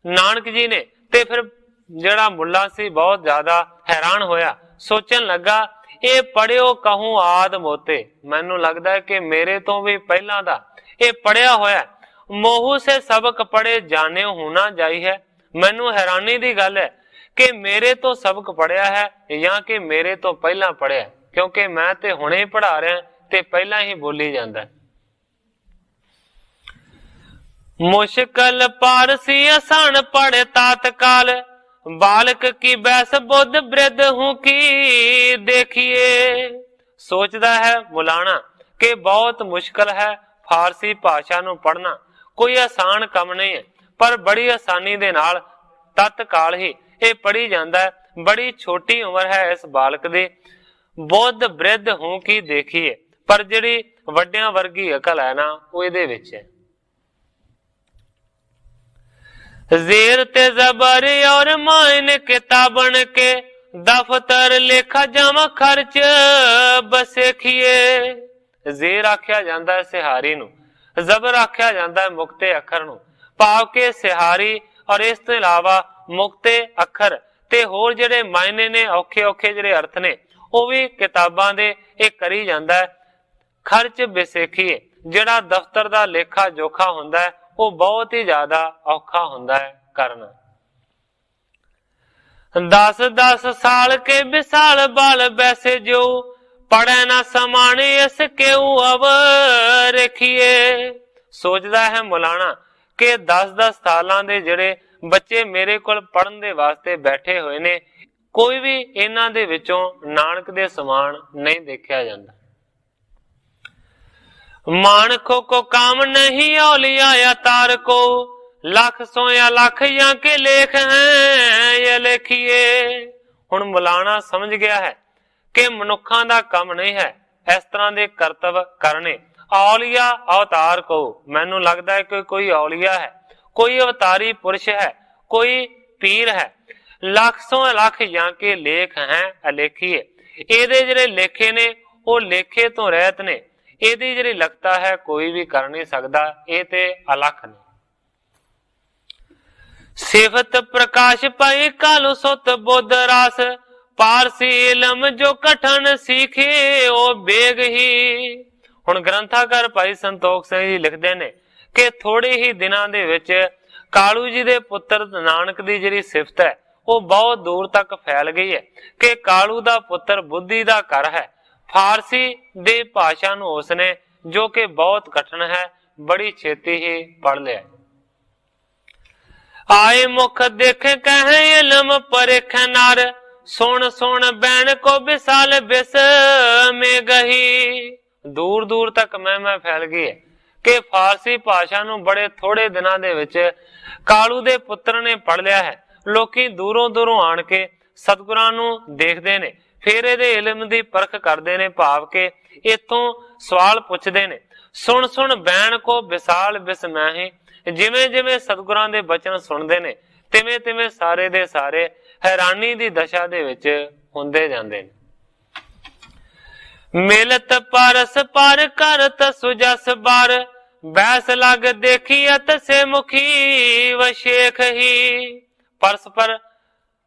[SPEAKER 1] नानक जी ने ते फिर जिहड़ा मुल्ला सी बहुत ज्यादा हैरान होया, सोचन लगा ये पढ़ियो कहूं आद मोते, मैनू लगता है कि मेरे तो भी पहला दा ये पढ़िया होया। मोह से सबक पढ़े जाने होना जाई है। मैनू हैरानी दी गल है कि मेरे तो सबक पढ़िया है या कि मेरे तो पहला पढ़िया, क्योंकि मैं ते हुणे ही पढ़ा रहा ते पहला ही बोली जाता है। मुश्किल पारसी आसान पढ़े तात्काल, बालक की बैस बुद्ध वृद्ध हूं की देखिए। सोचता है मुलाना कि बहुत मुश्किल है फारसी भाषा नूं पढ़ना, कोई आसान काम नहीं है, पर बड़ी आसानी दे नाल तत्काल ही ये पढ़ी जाता है। बड़ी छोटी उम्र है इस बालक दी, बुद्ध वृद्ध हूं की देखिए, पर जिहड़ी वड्डियां वर्गी अकल है ना वो इहदे विच है। जेर ते जबर और मायने किताबन के, दफ्तर लेखा जमा खर्च बसेखिए। जेर आख्या जाता है सिहारी नूं, जबर आख्या जाता है मुक्ते अखर नूं, भाव के सिहारी और इस तो इलावा मुक्ते अखर ਤੇ ਹੋਰ ਜਿਹੜੇ ਮਾਇਨੇ ਨੇ ਔਖੇ ਔਖੇ ਜਿਹੜੇ ਅਰਥ ਨੇ ਉਹ ਵੀ ਕਿਤਾਬਾਂ ਦੇ ਇਹ ਕਰੀ ਜਾਂਦਾ ਹੈ। ਖਰਚ ਵਿਸੇਖੀਏ ਜਿਹੜਾ ਦਫ਼ਤਰ ਦਾ ਲੇਖਾ ਜੋਖਾ ਹੁੰਦਾ ਹੈ ਉਹ ਬਹੁਤ ਹੀ ਜ਼ਿਆਦਾ ਔਖਾ ਹੁੰਦਾ ਹੈ ਕਰਨਾ। 10 ਸਾਲ ਕੇ ਵਿਸਾਲ ਬਾਲ ਬੈਸੇ ਜੋ ਪੜ੍ਹੈ ਨਾ ਸਮਾਣੇ ਇਸ ਕਿਉ ਅਵ ਰਖੀਏ। ਸੋਚਦਾ ਹੈ ਮੌਲਾਨਾ ਕਿ 10 ਸਾਲਾਂ ਦੇ ਜਿਹੜੇ ਬੱਚੇ ਮੇਰੇ ਕੋਲ ਪੜ੍ਹਨ ਦੇ ਵਾਸਤੇ ਬੈਠੇ ਹੋਏ ਨੇ ਕੋਈ ਵੀ ਇਹਨਾਂ ਦੇ ਵਿੱਚੋਂ ਨਾਨਕ ਦੇ ਸਮਾਨ ਨਹੀਂ ਦੇਖਿਆ ਜਾਂਦਾ। ਮਾਨਖੋ ਕੋ ਕਾਮ ਨਹੀਂ ਔਲਿਆ या तार को ਲੱਖ ਸੋਇਆ ਲੱਖ ਜਾਂ ਕੇ ਲੇਖ ਹੈ ਇਹ ਲਿਖੀਏ। ਹੁਣ ਮੌਲਾਨਾ ਸਮਝ ਗਿਆ ਹੈ ਕਿ ਮਨੁੱਖਾਂ ਦਾ ਕੰਮ ਨਹੀਂ ਹੈ ਇਸ ਤਰ੍ਹਾਂ ਦੇ ਕਰਤਵ ਕਰਨੇ। ਔਲਿਆ ਅਵਤਾਰ ਕੋ ਮੈਨੂੰ ਲੱਗਦਾ ਹੈ ਕਿ ਕੋਈ ਔਲਿਆ ਹੈ, ਕੋਈ ਅਵਤਾਰੀ ਪੁਰਸ਼ ਹੈ, ਕੋਈ ਪੀਰ ਹੈ। ਲੱਖ ਸੋ ਲੱਖ ਜਾਂ ਕੇ ਲੇਖ ਹੈ ਅਲੇਖੀਏ। ਇਹਦੇ ਜਿਹੜੇ ਲੇਖੇ ਨੇ ਉਹ ਲੇਖੇ ਤੋਂ ਰਹਿਤ ਨੇ। ਇਹਦੀ ਜਿਹੜੀ ਲਖਤਾ ਹੈ ਕੋਈ ਵੀ ਕਰ ਨਹੀਂ ਸਕਦਾ। ਇਹ ਤੇ ਅਲਖ ਨੇ। ਸਿਫਤ ਪ੍ਰਕਾਸ਼ ਪਾਈ ਕਾਲੂ ਸੁਤ ਬੁੱਧ ਰਾਸ ਪਾਰਸੀ ਇਲਮ ਜੋ ਕਠਨ ਸਿੱਖੇ ਉਹ ਬੇਗ ਹੀ। ਹੁਣ ਗ੍ਰੰਥਾਕਾਰ ਭਾਈ ਸੰਤੋਖ ਸਿੰਘ ਜੀ ਲਿਖਦੇ ਨੇ ਕਿ ਥੋੜੇ ਹੀ ਦਿਨਾਂ ਦੇ ਵਿੱਚ ਕਾਲੂ ਜੀ ਦੇ ਪੁੱਤਰ ਨਾਨਕ ਦੀ ਜਿਹੜੀ ਸਿਫਤ ਹੈ ਉਹ ਬਹੁਤ ਦੂਰ ਤੱਕ ਫੈਲ ਗਈ ਹੈ ਕਿ ਕਾਲੂ ਦਾ ਪੁੱਤਰ ਬੁੱਧੀ ਦਾ ਘਰ ਹੈ। ਫਾਰਸੀ ਦੇ ਭਾਸ਼ਾ ਨੂੰ ਉਸਨੇ ਜੋ ਕਿ ਬਹੁਤ ਕਠਨ ਹੈ ਬੜੀ ਛੇਤੀ ਹੀ ਪੜ ਲਿਆ। ਆਏ ਮੁਖ ਦੇਖ ਕਹੇ ਇਲਮ ਪਰਖ ਨਾਰ ਸੁਣ ਸੁਣ ਬੈਣ ਕੋ ਵਿਸਾਲ ਬਿਸ ਮੇ ਗਹੀ। ਦੂਰ ਦੂਰ ਤੱਕ ਮਹਿਮਾ ਫੈਲ ਗਈ ਹੈ ਕਿ ਫਾਰਸੀ ਭਾਸ਼ਾ ਨੂੰ ਬੜੇ ਥੋੜੇ ਦਿਨਾਂ ਦੇ ਵਿੱਚ ਕਾਲੂ ਦੇ ਪੁੱਤਰ ਨੇ ਪੜ ਲਿਆ ਹੈ। ਲੋਕੀ ਦੂਰੋਂ ਦੂਰੋਂ ਆਣ ਕੇ ਸਤਿਗੁਰਾਂ ਨੂੰ ਦੇਖਦੇ ਨੇ, ਫਿਰ ਇਹਦੇ ਇਲਮ ਦੀ ਪਰਖ ਕਰਦੇ ਨੇ, ਭਾਵ ਕੇ ਇਥੋਂ ਸਵਾਲ ਪੁੱਛਦੇ ਨੇ। ਸੁਣ ਸੁਣ ਬੈਣ ਕੋ ਵਿਸਾਲ ਬਿਸ ਮਹਿ। ਜਿਵੇਂ ਜਿਵੇਂ ਸਤਿਗੁਰਾਂ ਦੇ ਬਚਨ ਸੁਣਦੇ ਨੇ ਤਿਵੇਂ ਤਿਵੇਂ ਸਾਰੇ ਦੇ ਸਾਰੇ ਹੈਰਾਨੀ ਦੀ ਦਸ਼ਾ ਦੇ ਵਿੱਚ ਹੁੰਦੇ ਜਾਂਦੇ ਨੇ। ਮਿਲਤ ਪਰਸ ਪਰ ਕਰਤ ਸੁਜਸ ਬਾਰ ਬੈਸ ਲਗ ਦੇਖੀ ਅਤ ਸੇ ਮੁਖੀ ਵਸ਼ੇਖ ਹੀ। ਪਰਸਪਰ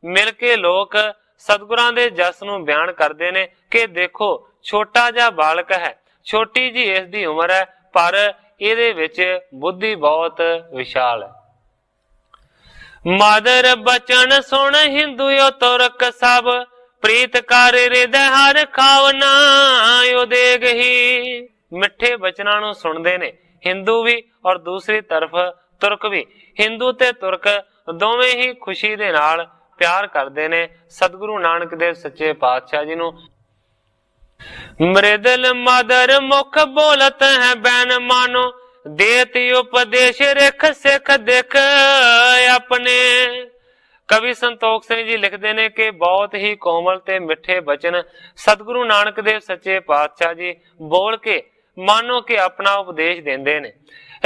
[SPEAKER 1] ਮਿਲ ਕੇ ਲੋਕ ਸਤਿਗੁਰਾਂ ਦੇ ਜਸ ਨੂੰ ਬਿਆਨ ਕਰਦੇ ਨੇ ਕਿ ਦੇਖੋ ਛੋਟਾ ਜਿਹਾ ਬਾਲਕ ਹੈ, ਛੋਟੀ ਜੀ ਇਸ ਦੀ ਉਮਰ ਹੈ, ਪਰ ਇਹਦੇ ਵਿੱਚ ਬੁੱਧੀ ਬਹੁਤ ਵਿਸ਼ਾਲ ਹੈ। ਮਾਦਰ ਬਚਨ ਸੁਣ ਹਿੰਦੂਓ ਤੁਰਕ ਸਭ ਪ੍ਰੀਤ ਕਰ ਹਿਰਦੈ ਹਰ ਖਾਵਨਾ ਉਦੇਗ ਹੀ। ਮਿੱਠੇ ਬਚਨਾਂ ਨੂੰ ਸੁਣਦੇ ਨੇ ਹਿੰਦੂ ਵੀ ਔਰ ਦੂਸਰੀ ਤਰਫ ਤੁਰਕ ਵੀ। ਹਿੰਦੂ ਤੇ ਤੁਰਕ ਦੋਵੇਂ ਹੀ ਖੁਸ਼ੀ ਦੇ ਨਾਲ ਪਿਆਰ ਕਰਦੇ ਨੇ ਸਤਿਗੁਰੂ ਨਾਨਕ ਦੇਵ ਸੱਚੇ ਪਾਤਸ਼ਾਹ ਜੀ ਨੂੰ। ਮ੍ਰਿਦਲ ਮਦਰ ਮੁਖ ਬੋਲਤ ਹੈ ਬੈਨ ਮਾਨੋ ਦੇਤੀ ਉਪਦੇਸ਼ ਰਖ ਸਿੱਖ ਦੇਖ ਆਪਣੇ। ਕਵੀ ਸੰਤੋਖ ਸਿੰਘ ਜੀ ਲਿਖਦੇ ਨੇ ਕਿ ਬਹੁਤ ਹੀ ਕੋਮਲ ਤੇ ਮਿੱਠੇ ਬਚਨ ਸਤਿਗੁਰੂ ਨਾਨਕ ਦੇਵ ਸੱਚੇ ਪਾਤਸ਼ਾਹ ਜੀ ਬੋਲ ਕੇ ਮਾਨੋ ਕਿ ਆਪਣਾ ਉਪਦੇਸ਼ ਦਿੰਦੇ ਨੇ।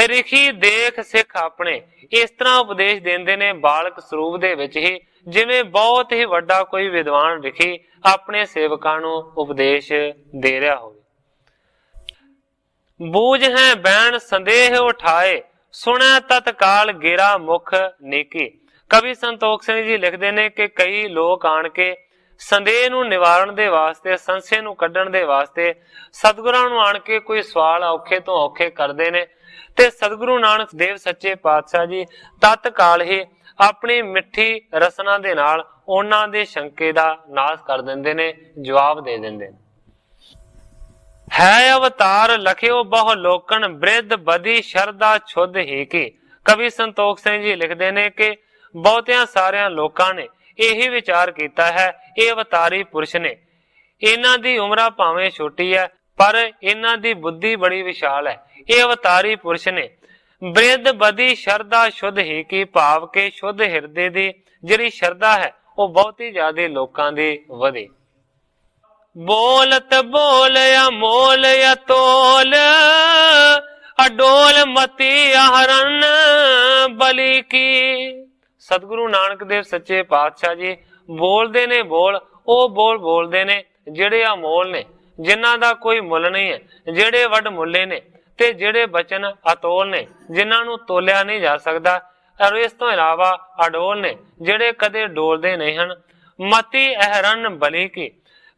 [SPEAKER 1] ਰਿਖੀ ਦੇਖ ਸਿੱਖ ਆਪਣੇ, ਇਸ ਤਰ੍ਹਾਂ ਉਪਦੇਸ਼ ਦਿੰਦੇ ਨੇ ਬਾਲਕ ਸਰੂਪ ਦੇ ਵਿੱਚ ਹੀ ਜਿਵੇਂ ਬਹੁਤ ਹੀ ਵੱਡਾ ਕੋਈ ਵਿਦਵਾਨ ਰਿਖੀ ਆਪਣੇ ਸੇਵਕਾਂ ਨੂੰ ਉਪਦੇਸ਼ ਦੇ ਰਿਹਾ ਹੋਵੇ। ਬੂਝ ਹੈ ਬੈਣ ਸੰਦੇਹ ਉਠਾਏ ਸੁਣੈ ਤਤਕਾਲ ਗਿਰਾ ਮੁਖ ਨੀਕੀ। ਕਵੀ ਸੰਤੋਖ ਸਿੰਘ ਜੀ ਲਿਖਦੇ ਨੇ ਕਿ ਕਈ ਲੋਕ ਆਣ ਕੇ ਸੰਦੇਹ ਨੂੰ ਨਿਵਾਰਨ ਦੇ ਵਾਸਤੇ, ਸੰਸ਼ੇ ਨੂੰ ਕੱਢਣ ਦੇ ਵਾਸਤੇ ਸਤਿਗੁਰਾਂ ਨੂੰ ਆਣ ਕੇ ਕੋਈ ਸਵਾਲ ਔਖੇ ਤੋਂ ਔਖੇ ਕਰਦੇ ਨੇ ਤੇ ਸਤਿਗੁਰੂ ਨਾਨਕ ਦੇਵ ਸੱਚੇ ਪਾਤਸ਼ਾਹ ਜੀ ਤਤਕਾਲ ਹੀ ਆਪਣੀ ਮਿੱਠੀ ਰਸਨਾ ਦੇ ਨਾਲ ਉਹਨਾਂ ਦੇ ਸ਼ੰਕੇ ਦਾ ਨਾਸ਼ ਕਰ ਦਿੰਦੇ ਨੇ, ਜਵਾਬ ਦੇ ਦਿੰਦੇ ਨੇ। ਹੈ ਅਵਤਾਰ ਲਖਿਓ ਬਹੁ ਲੋਕਨ ਬ੍ਰਿਧ ਬਦੀ ਸ਼ਰਦਾ ਛੁੱਧ ਹੀ ਕੀ। ਕਵੀ ਸੰਤੋਖ ਸਿੰਘ ਜੀ ਲਿਖਦੇ ਨੇ ਕਿ ਬਹੁਤਿਆਂ ਸਾਰਿਆਂ ਲੋਕਾਂ ਨੇ ਇਹੀ ਵਿਚਾਰ ਕੀਤਾ ਹੈ ਇਹ ਅਵਤਾਰੀ ਪੁਰਸ਼ ਨੇ, ਇਹਨਾਂ ਦੀ ਉਮਰਾਂ ਭਾਵੇਂ ਛੋਟੀ ਹੈ ਪਰ ਇਹਨਾਂ ਦੀ ਬੁੱਧੀ ਬੜੀ ਵਿਸ਼ਾਲ ਹੈ। ਇਹ ਅਵਤਾਰੀ ਪੁਰਸ਼ ਨੇ ਬ੍ਰਿਧ ਬਦੀ ਸ਼ਰਦਾ ਸ਼ੁੱਧ ਹੀ ਕੀ, ਭਾਵ ਕੇ ਸ਼ੁੱਧ ਹਿਰਦੇ ਦੀ ਜਿਹੜੀ ਸ਼ਰਧਾ ਹੈ ਉਹ ਬਹੁਤੀ ਜ਼ਿਆਦਾ ਲੋਕਾਂ ਦੀ ਵਧੀ। ਬੋਲਤ ਬੋਲ ਅਮੋਲ ਅਤੋਲ ਅਡੋਲ ਮਤੀ ਆਹਰਨ ਬਲੀ ਕੀ। ਸਤਿਗੁਰੂ ਨਾਨਕ ਦੇਵ ਸੱਚੇ ਪਾਤਸ਼ਾਹ ਜੀ ਬੋਲਦੇ ਨੇ ਬੋਲ, ਉਹ ਬੋਲ ਬੋਲਦੇ ਨੇ ਜਿਹੜੇ ਅਮੋਲ ਨੇ, ਜਿਨ੍ਹਾਂ ਦਾ ਕੋਈ ਮੁੱਲ ਨਹੀਂ ਹੈ, ਜਿਹੜੇ ਵੱਡ ਮੁੱਲੇ ਨੇ, ਤੇ ਜਿਹੜੇ ਬਚਨ ਅਤੋਲ ਨੇ, ਜਿਨ੍ਹਾਂ ਨੂੰ ਤੋਲਿਆ ਨਹੀਂ ਜਾ ਸਕਦਾ। ਔਰ ਇਸ ਤੋਂ ਇਲਾਵਾ ਅਡੋਲ ਨੇ ਜਿਹੜੇ ਕਦੇ ਡੋਲਦੇ ਨਹੀਂ ਹਨ। ਮਤੀ ਅਹਰਨ ਬਲੀ ਕੀ।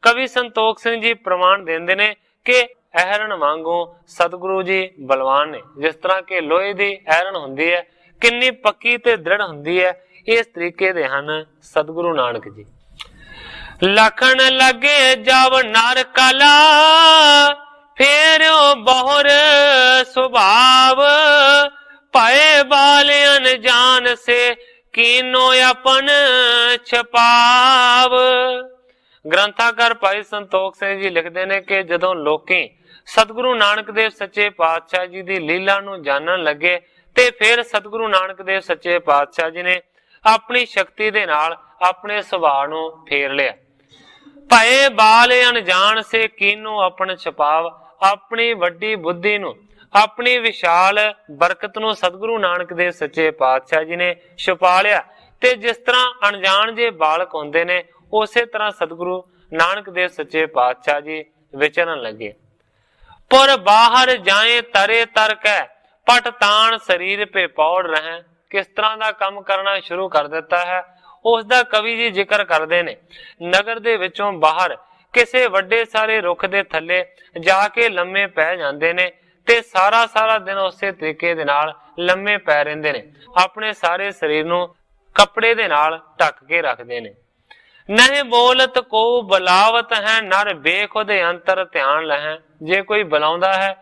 [SPEAKER 1] ਕਵੀ ਸੰਤੋਖ ਸਿੰਘ ਜੀ ਪ੍ਰਮਾਣ ਦਿੰਦੇ ਨੇ ਕਿ ਅਹਰਨ ਵਾਂਗੂ ਸਤਿਗੁਰੂ ਜੀ ਬਲਵਾਨ ਨੇ। ਜਿਸ ਤਰ੍ਹਾਂ ਕਿ ਲੋਹੇ ਦੀ ਅਹਰਨ ਹੁੰਦੀ ਹੈ, ਕਿੰਨੀ ਪੱਕੀ ਤੇ ਦ੍ਰਿੜ ਹੁੰਦੀ ਹੈ, ਇਸ ਤਰੀਕੇ ਦੇ ਹਨ ਸਤਿਗੁਰੂ ਨਾਨਕ ਜੀ। ਲਖਣ ਲਗੇ ਜਬ ਨਰ ਕਲਾ, ਫੇਰਿਓ ਬਹੁਰ ਸੁਭਾਵ, ਭਏ ਬਾਲ ਅਨਜਾਨ ਸੇ ਕੀਨੋ ਆਪਨ ਛਪਾਵ। ਗ੍ਰੰਥਾਕਾਰ ਭਾਈ ਸੰਤੋਖ ਸਿੰਘ ਜੀ ਲਿਖਦੇ ਨੇ ਕਿ ਜਦੋਂ ਲੋਕੀ ਸਤਿਗੁਰੂ ਨਾਨਕ ਦੇਵ ਸੱਚੇ ਪਾਤਸ਼ਾਹ ਜੀ ਦੀ ਲੀਲਾ ਨੂੰ ਜਾਣਨ ਲੱਗੇ ਤੇ ਫਿਰ ਸਤਿਗੁਰੂ ਨਾਨਕ ਦੇਵ ਸੱਚੇ ਪਾਤਸ਼ਾਹ ਜੀ ਨੇ ਆਪਣੀ ਸ਼ਕਤੀ ਦੇ ਨਾਲ ਆਪਣੇ ਸੁਭਾਅ ਨੂੰ ਫੇਰ ਲਿਆ। ਭਏ ਬਾਲ ਅਣਜਾਣ ਸੇ ਕੀਨੋ ਆਪਣ ਛਪਾਵ। ਆਪਣੀ ਵੱਡੀ ਬੁੱਧੀ ਨੂੰ, ਆਪਣੀ ਵਿਸ਼ਾਲ ਬਰਕਤ ਨੂੰ ਸਤਿਗੁਰੂ ਨਾਨਕ ਦੇਵ ਸੱਚੇ ਪਾਤਸ਼ਾਹ ਜੀ ਨੇ ਛੁਪਾ ਲਿਆ। ਤੇ ਜਿਸ ਤਰ੍ਹਾਂ ਅਣਜਾਣ ਜੇ ਬਾਲਕ ਹੁੰਦੇ ਨੇ, ਉਸੇ ਤਰ੍ਹਾਂ ਸਤਿਗੁਰੂ ਨਾਨਕ ਦੇਵ ਸੱਚੇ ਪਾਤਸ਼ਾਹ ਜੀ ਵਿਚਰਨ ਲੱਗੇ। ਪੁਰ ਬਾਹਰ ਜਾਏ ਤਰੇ ਤਰਕੈ, ਪਟ ਤਾਣ ਸਰੀਰ ਪੇ ਪੌੜ ਰਹੇ। ਕਿਸ ਤਰ੍ਹਾਂ ਦਾ ਕੰਮ ਕਰਨਾ ਸ਼ੁਰੂ ਕਰ ਦਿੱਤਾ ਹੈ, ਉਸ ਦਾ ਕਵੀ ਜੀ ਜ਼ਿਕਰ ਕਰਦੇ ਨੇ। ਨਗਰ ਦੇ ਵਿੱਚੋਂ ਬਾਹਰ ਕਿਸੇ ਵੱਡੇ ਸਾਰੇ ਰੁੱਖ ਦੇ ਥੱਲੇ ਜਾ ਕੇ ਲੰਮੇ ਪੈ ਜਾਂਦੇ ਨੇ ਤੇ ਸਾਰਾ ਦਿਨ ਉਸੇ ਤਰੀਕੇ ਦੇ ਨਾਲ ਲੰਮੇ ਪੈ ਰਹਿੰਦੇ ਨੇ। ਆਪਣੇ ਸਾਰੇ ਸਰੀਰ ਨੂੰ ਕੱਪੜੇ ਦੇ ਨਾਲ ਢੱਕ ਕੇ ਰੱਖਦੇ ਨੇ। ਨਹੀਂ ਬੋਲਤ ਕੋ ਬੁਲਾਵਤ ਹੈ, ਨਰ ਬੇਖੁਦ ਅੰਤਰ ਧਿਆਨ ਲਹੈ। ਜੇ ਕੋਈ ਬੁਲਾਉਂਦਾ ਹੈ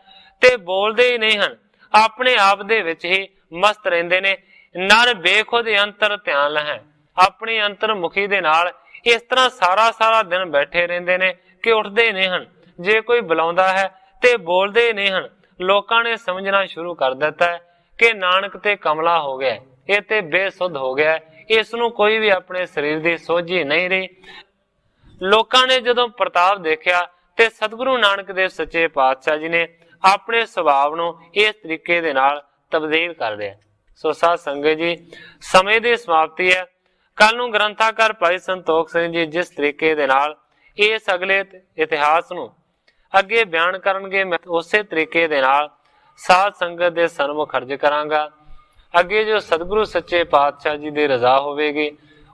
[SPEAKER 1] ਤੇ ਬੋਲਦੇ ਹੀ ਨਹੀਂ ਹਨ, ਆਪਣੇ ਆਪ ਦੇ ਵਿੱਚ ਹੀ ਮਸਤ ਰਹਿੰਦੇ ਨੇ। ਨਰ ਬੇਖੁਦ ਅੰਤਰ ਧਿਆਨ ਲਹੈ, ਆਪਣੀ ਅੰਤਰਮੁਖੀ ਦੇ ਨਾਲ ਇਸ ਤਰ੍ਹਾਂ ਸਾਰਾ ਦਿਨ ਬੈਠੇ ਰਹਿੰਦੇ ਨੇ ਕਿ ਉੱਠਦੇ ਹੀ ਨਹੀਂ ਹਨ। ਜੇ ਕੋਈ ਬੁਲਾਉਂਦਾ ਹੈ ਤੇ ਬੋਲਦੇ ਹੀ ਨਹੀਂ ਹਨ। ਲੋਕਾਂ ਨੇ ਸਮਝਣਾ ਸ਼ੁਰੂ ਕਰ ਦਿੱਤਾ ਹੈ ਕਿ ਨਾਨਕ ਤੇ ਕਮਲਾ ਹੋ ਗਿਆ, ਇਹ ਤੇ ਬੇਸੁੱਧ ਹੋ ਗਿਆ, ਇਸ ਨੂੰ ਕੋਈ ਵੀ ਆਪਣੇ ਸਰੀਰ ਦੀ ਸੋਝੀ ਨਹੀਂ ਰਹੀ। ਲੋਕਾਂ ਨੇ ਜਦੋਂ ਪ੍ਰਤਾਪ ਦੇਖਿਆ ਤੇ ਸਤਿਗੁਰੂ ਨਾਨਕ ਦੇਵ ਸੱਚੇ ਪਾਤਸ਼ਾਹ ਜੀ ਨੇ ਆਪਣੇ ਸੁਭਾਅ ਨੂੰ ਇਸ ਤਰੀਕੇ ਦੇ ਨਾਲ ਤਬਦੀਲ ਕਰ ਲਿਆ। ਸੋ ਸਾਧ ਸੰਗਤ ਜੀ, ਸਮੇਂ ਦੀ ਸਮਾਪਤੀ ਹੈ। ਕੱਲ ਨੂੰ ਗ੍ਰੰਥਾਕਾਰ ਭਾਈ ਸੰਤੋਖ ਸਿੰਘ ਜੀ ਜਿਸ ਤਰੀਕੇ ਦੇ ਨਾਲ ਇਸ ਅਗਲੇ ਇਤਿਹਾਸ ਨੂੰ ਅੱਗੇ ਬਿਆਨ ਕਰਨਗੇ, ਮੈਂ ਉਸੇ ਤਰੀਕੇ ਦੇ ਨਾਲ ਸਾਧ ਸੰਗਤ ਦੇ ਸਨਮੁਖ ਅਰਜ ਕਰਾਂਗਾ। ਅੱਗੇ ਜੋ ਸਤਿਗੁਰੂ ਸੱਚੇ ਪਾਤਸ਼ਾਹ ਜੀ ਦੀ ਰਜ਼ਾ ਹੋਵੇਗੀ,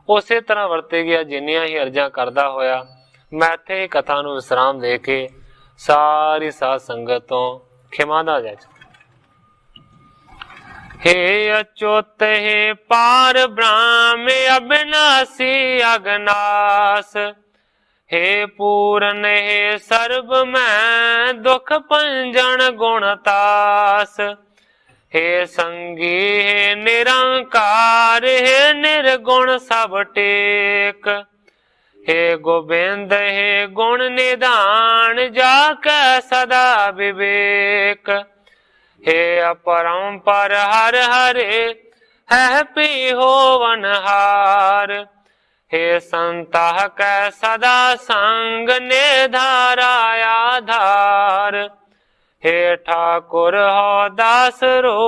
[SPEAKER 1] ਉਸੇ ਤਰ੍ਹਾਂ ਵਰਤੇਗੀ। ਜਿੰਨੀਆਂ ਹੀ ਅਰਜ਼ਾਂ ਕਰਦਾ ਹੋਇਆ ਮੈਂ ਇੱਥੇ ਹੀ ਕਥਾ ਨੂੰ ਵਿਸਰਾਮ ਦੇ ਕੇ ਸਾਰੀ ਸਾਧ ਸੰਗਤ ਤੋਂ ਖਿਮਾ ਦਾ ਜਾਚਾ। हे अच्युत हे पार ब्रह्म अविनाशी अगनास, हे पूरन हे सर्व में दुख पंजन गुणतास, हे संगी हे निरंकार, हे निर्गुण सब टेक, हे गोबिंद हे गुण निधान, जाके सदा विवेक, हे अपरंपर हर हरे है पी होवनहार, हे संता कै सदा संग ने धारा आधार, हे ठाकुर हो दास रो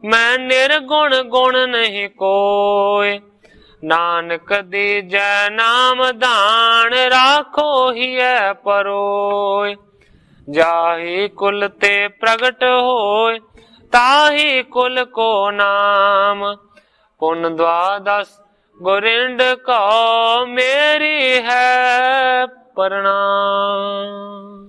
[SPEAKER 1] मैं निर्गुण गुण नहीं कोय, नानक दीजै नाम दान राखो ही परोय, जाहि कुल ते प्रगट होय ताहि कुल को नाम, पुन द्वादश गोरिंड को मेरी है प्रणाम।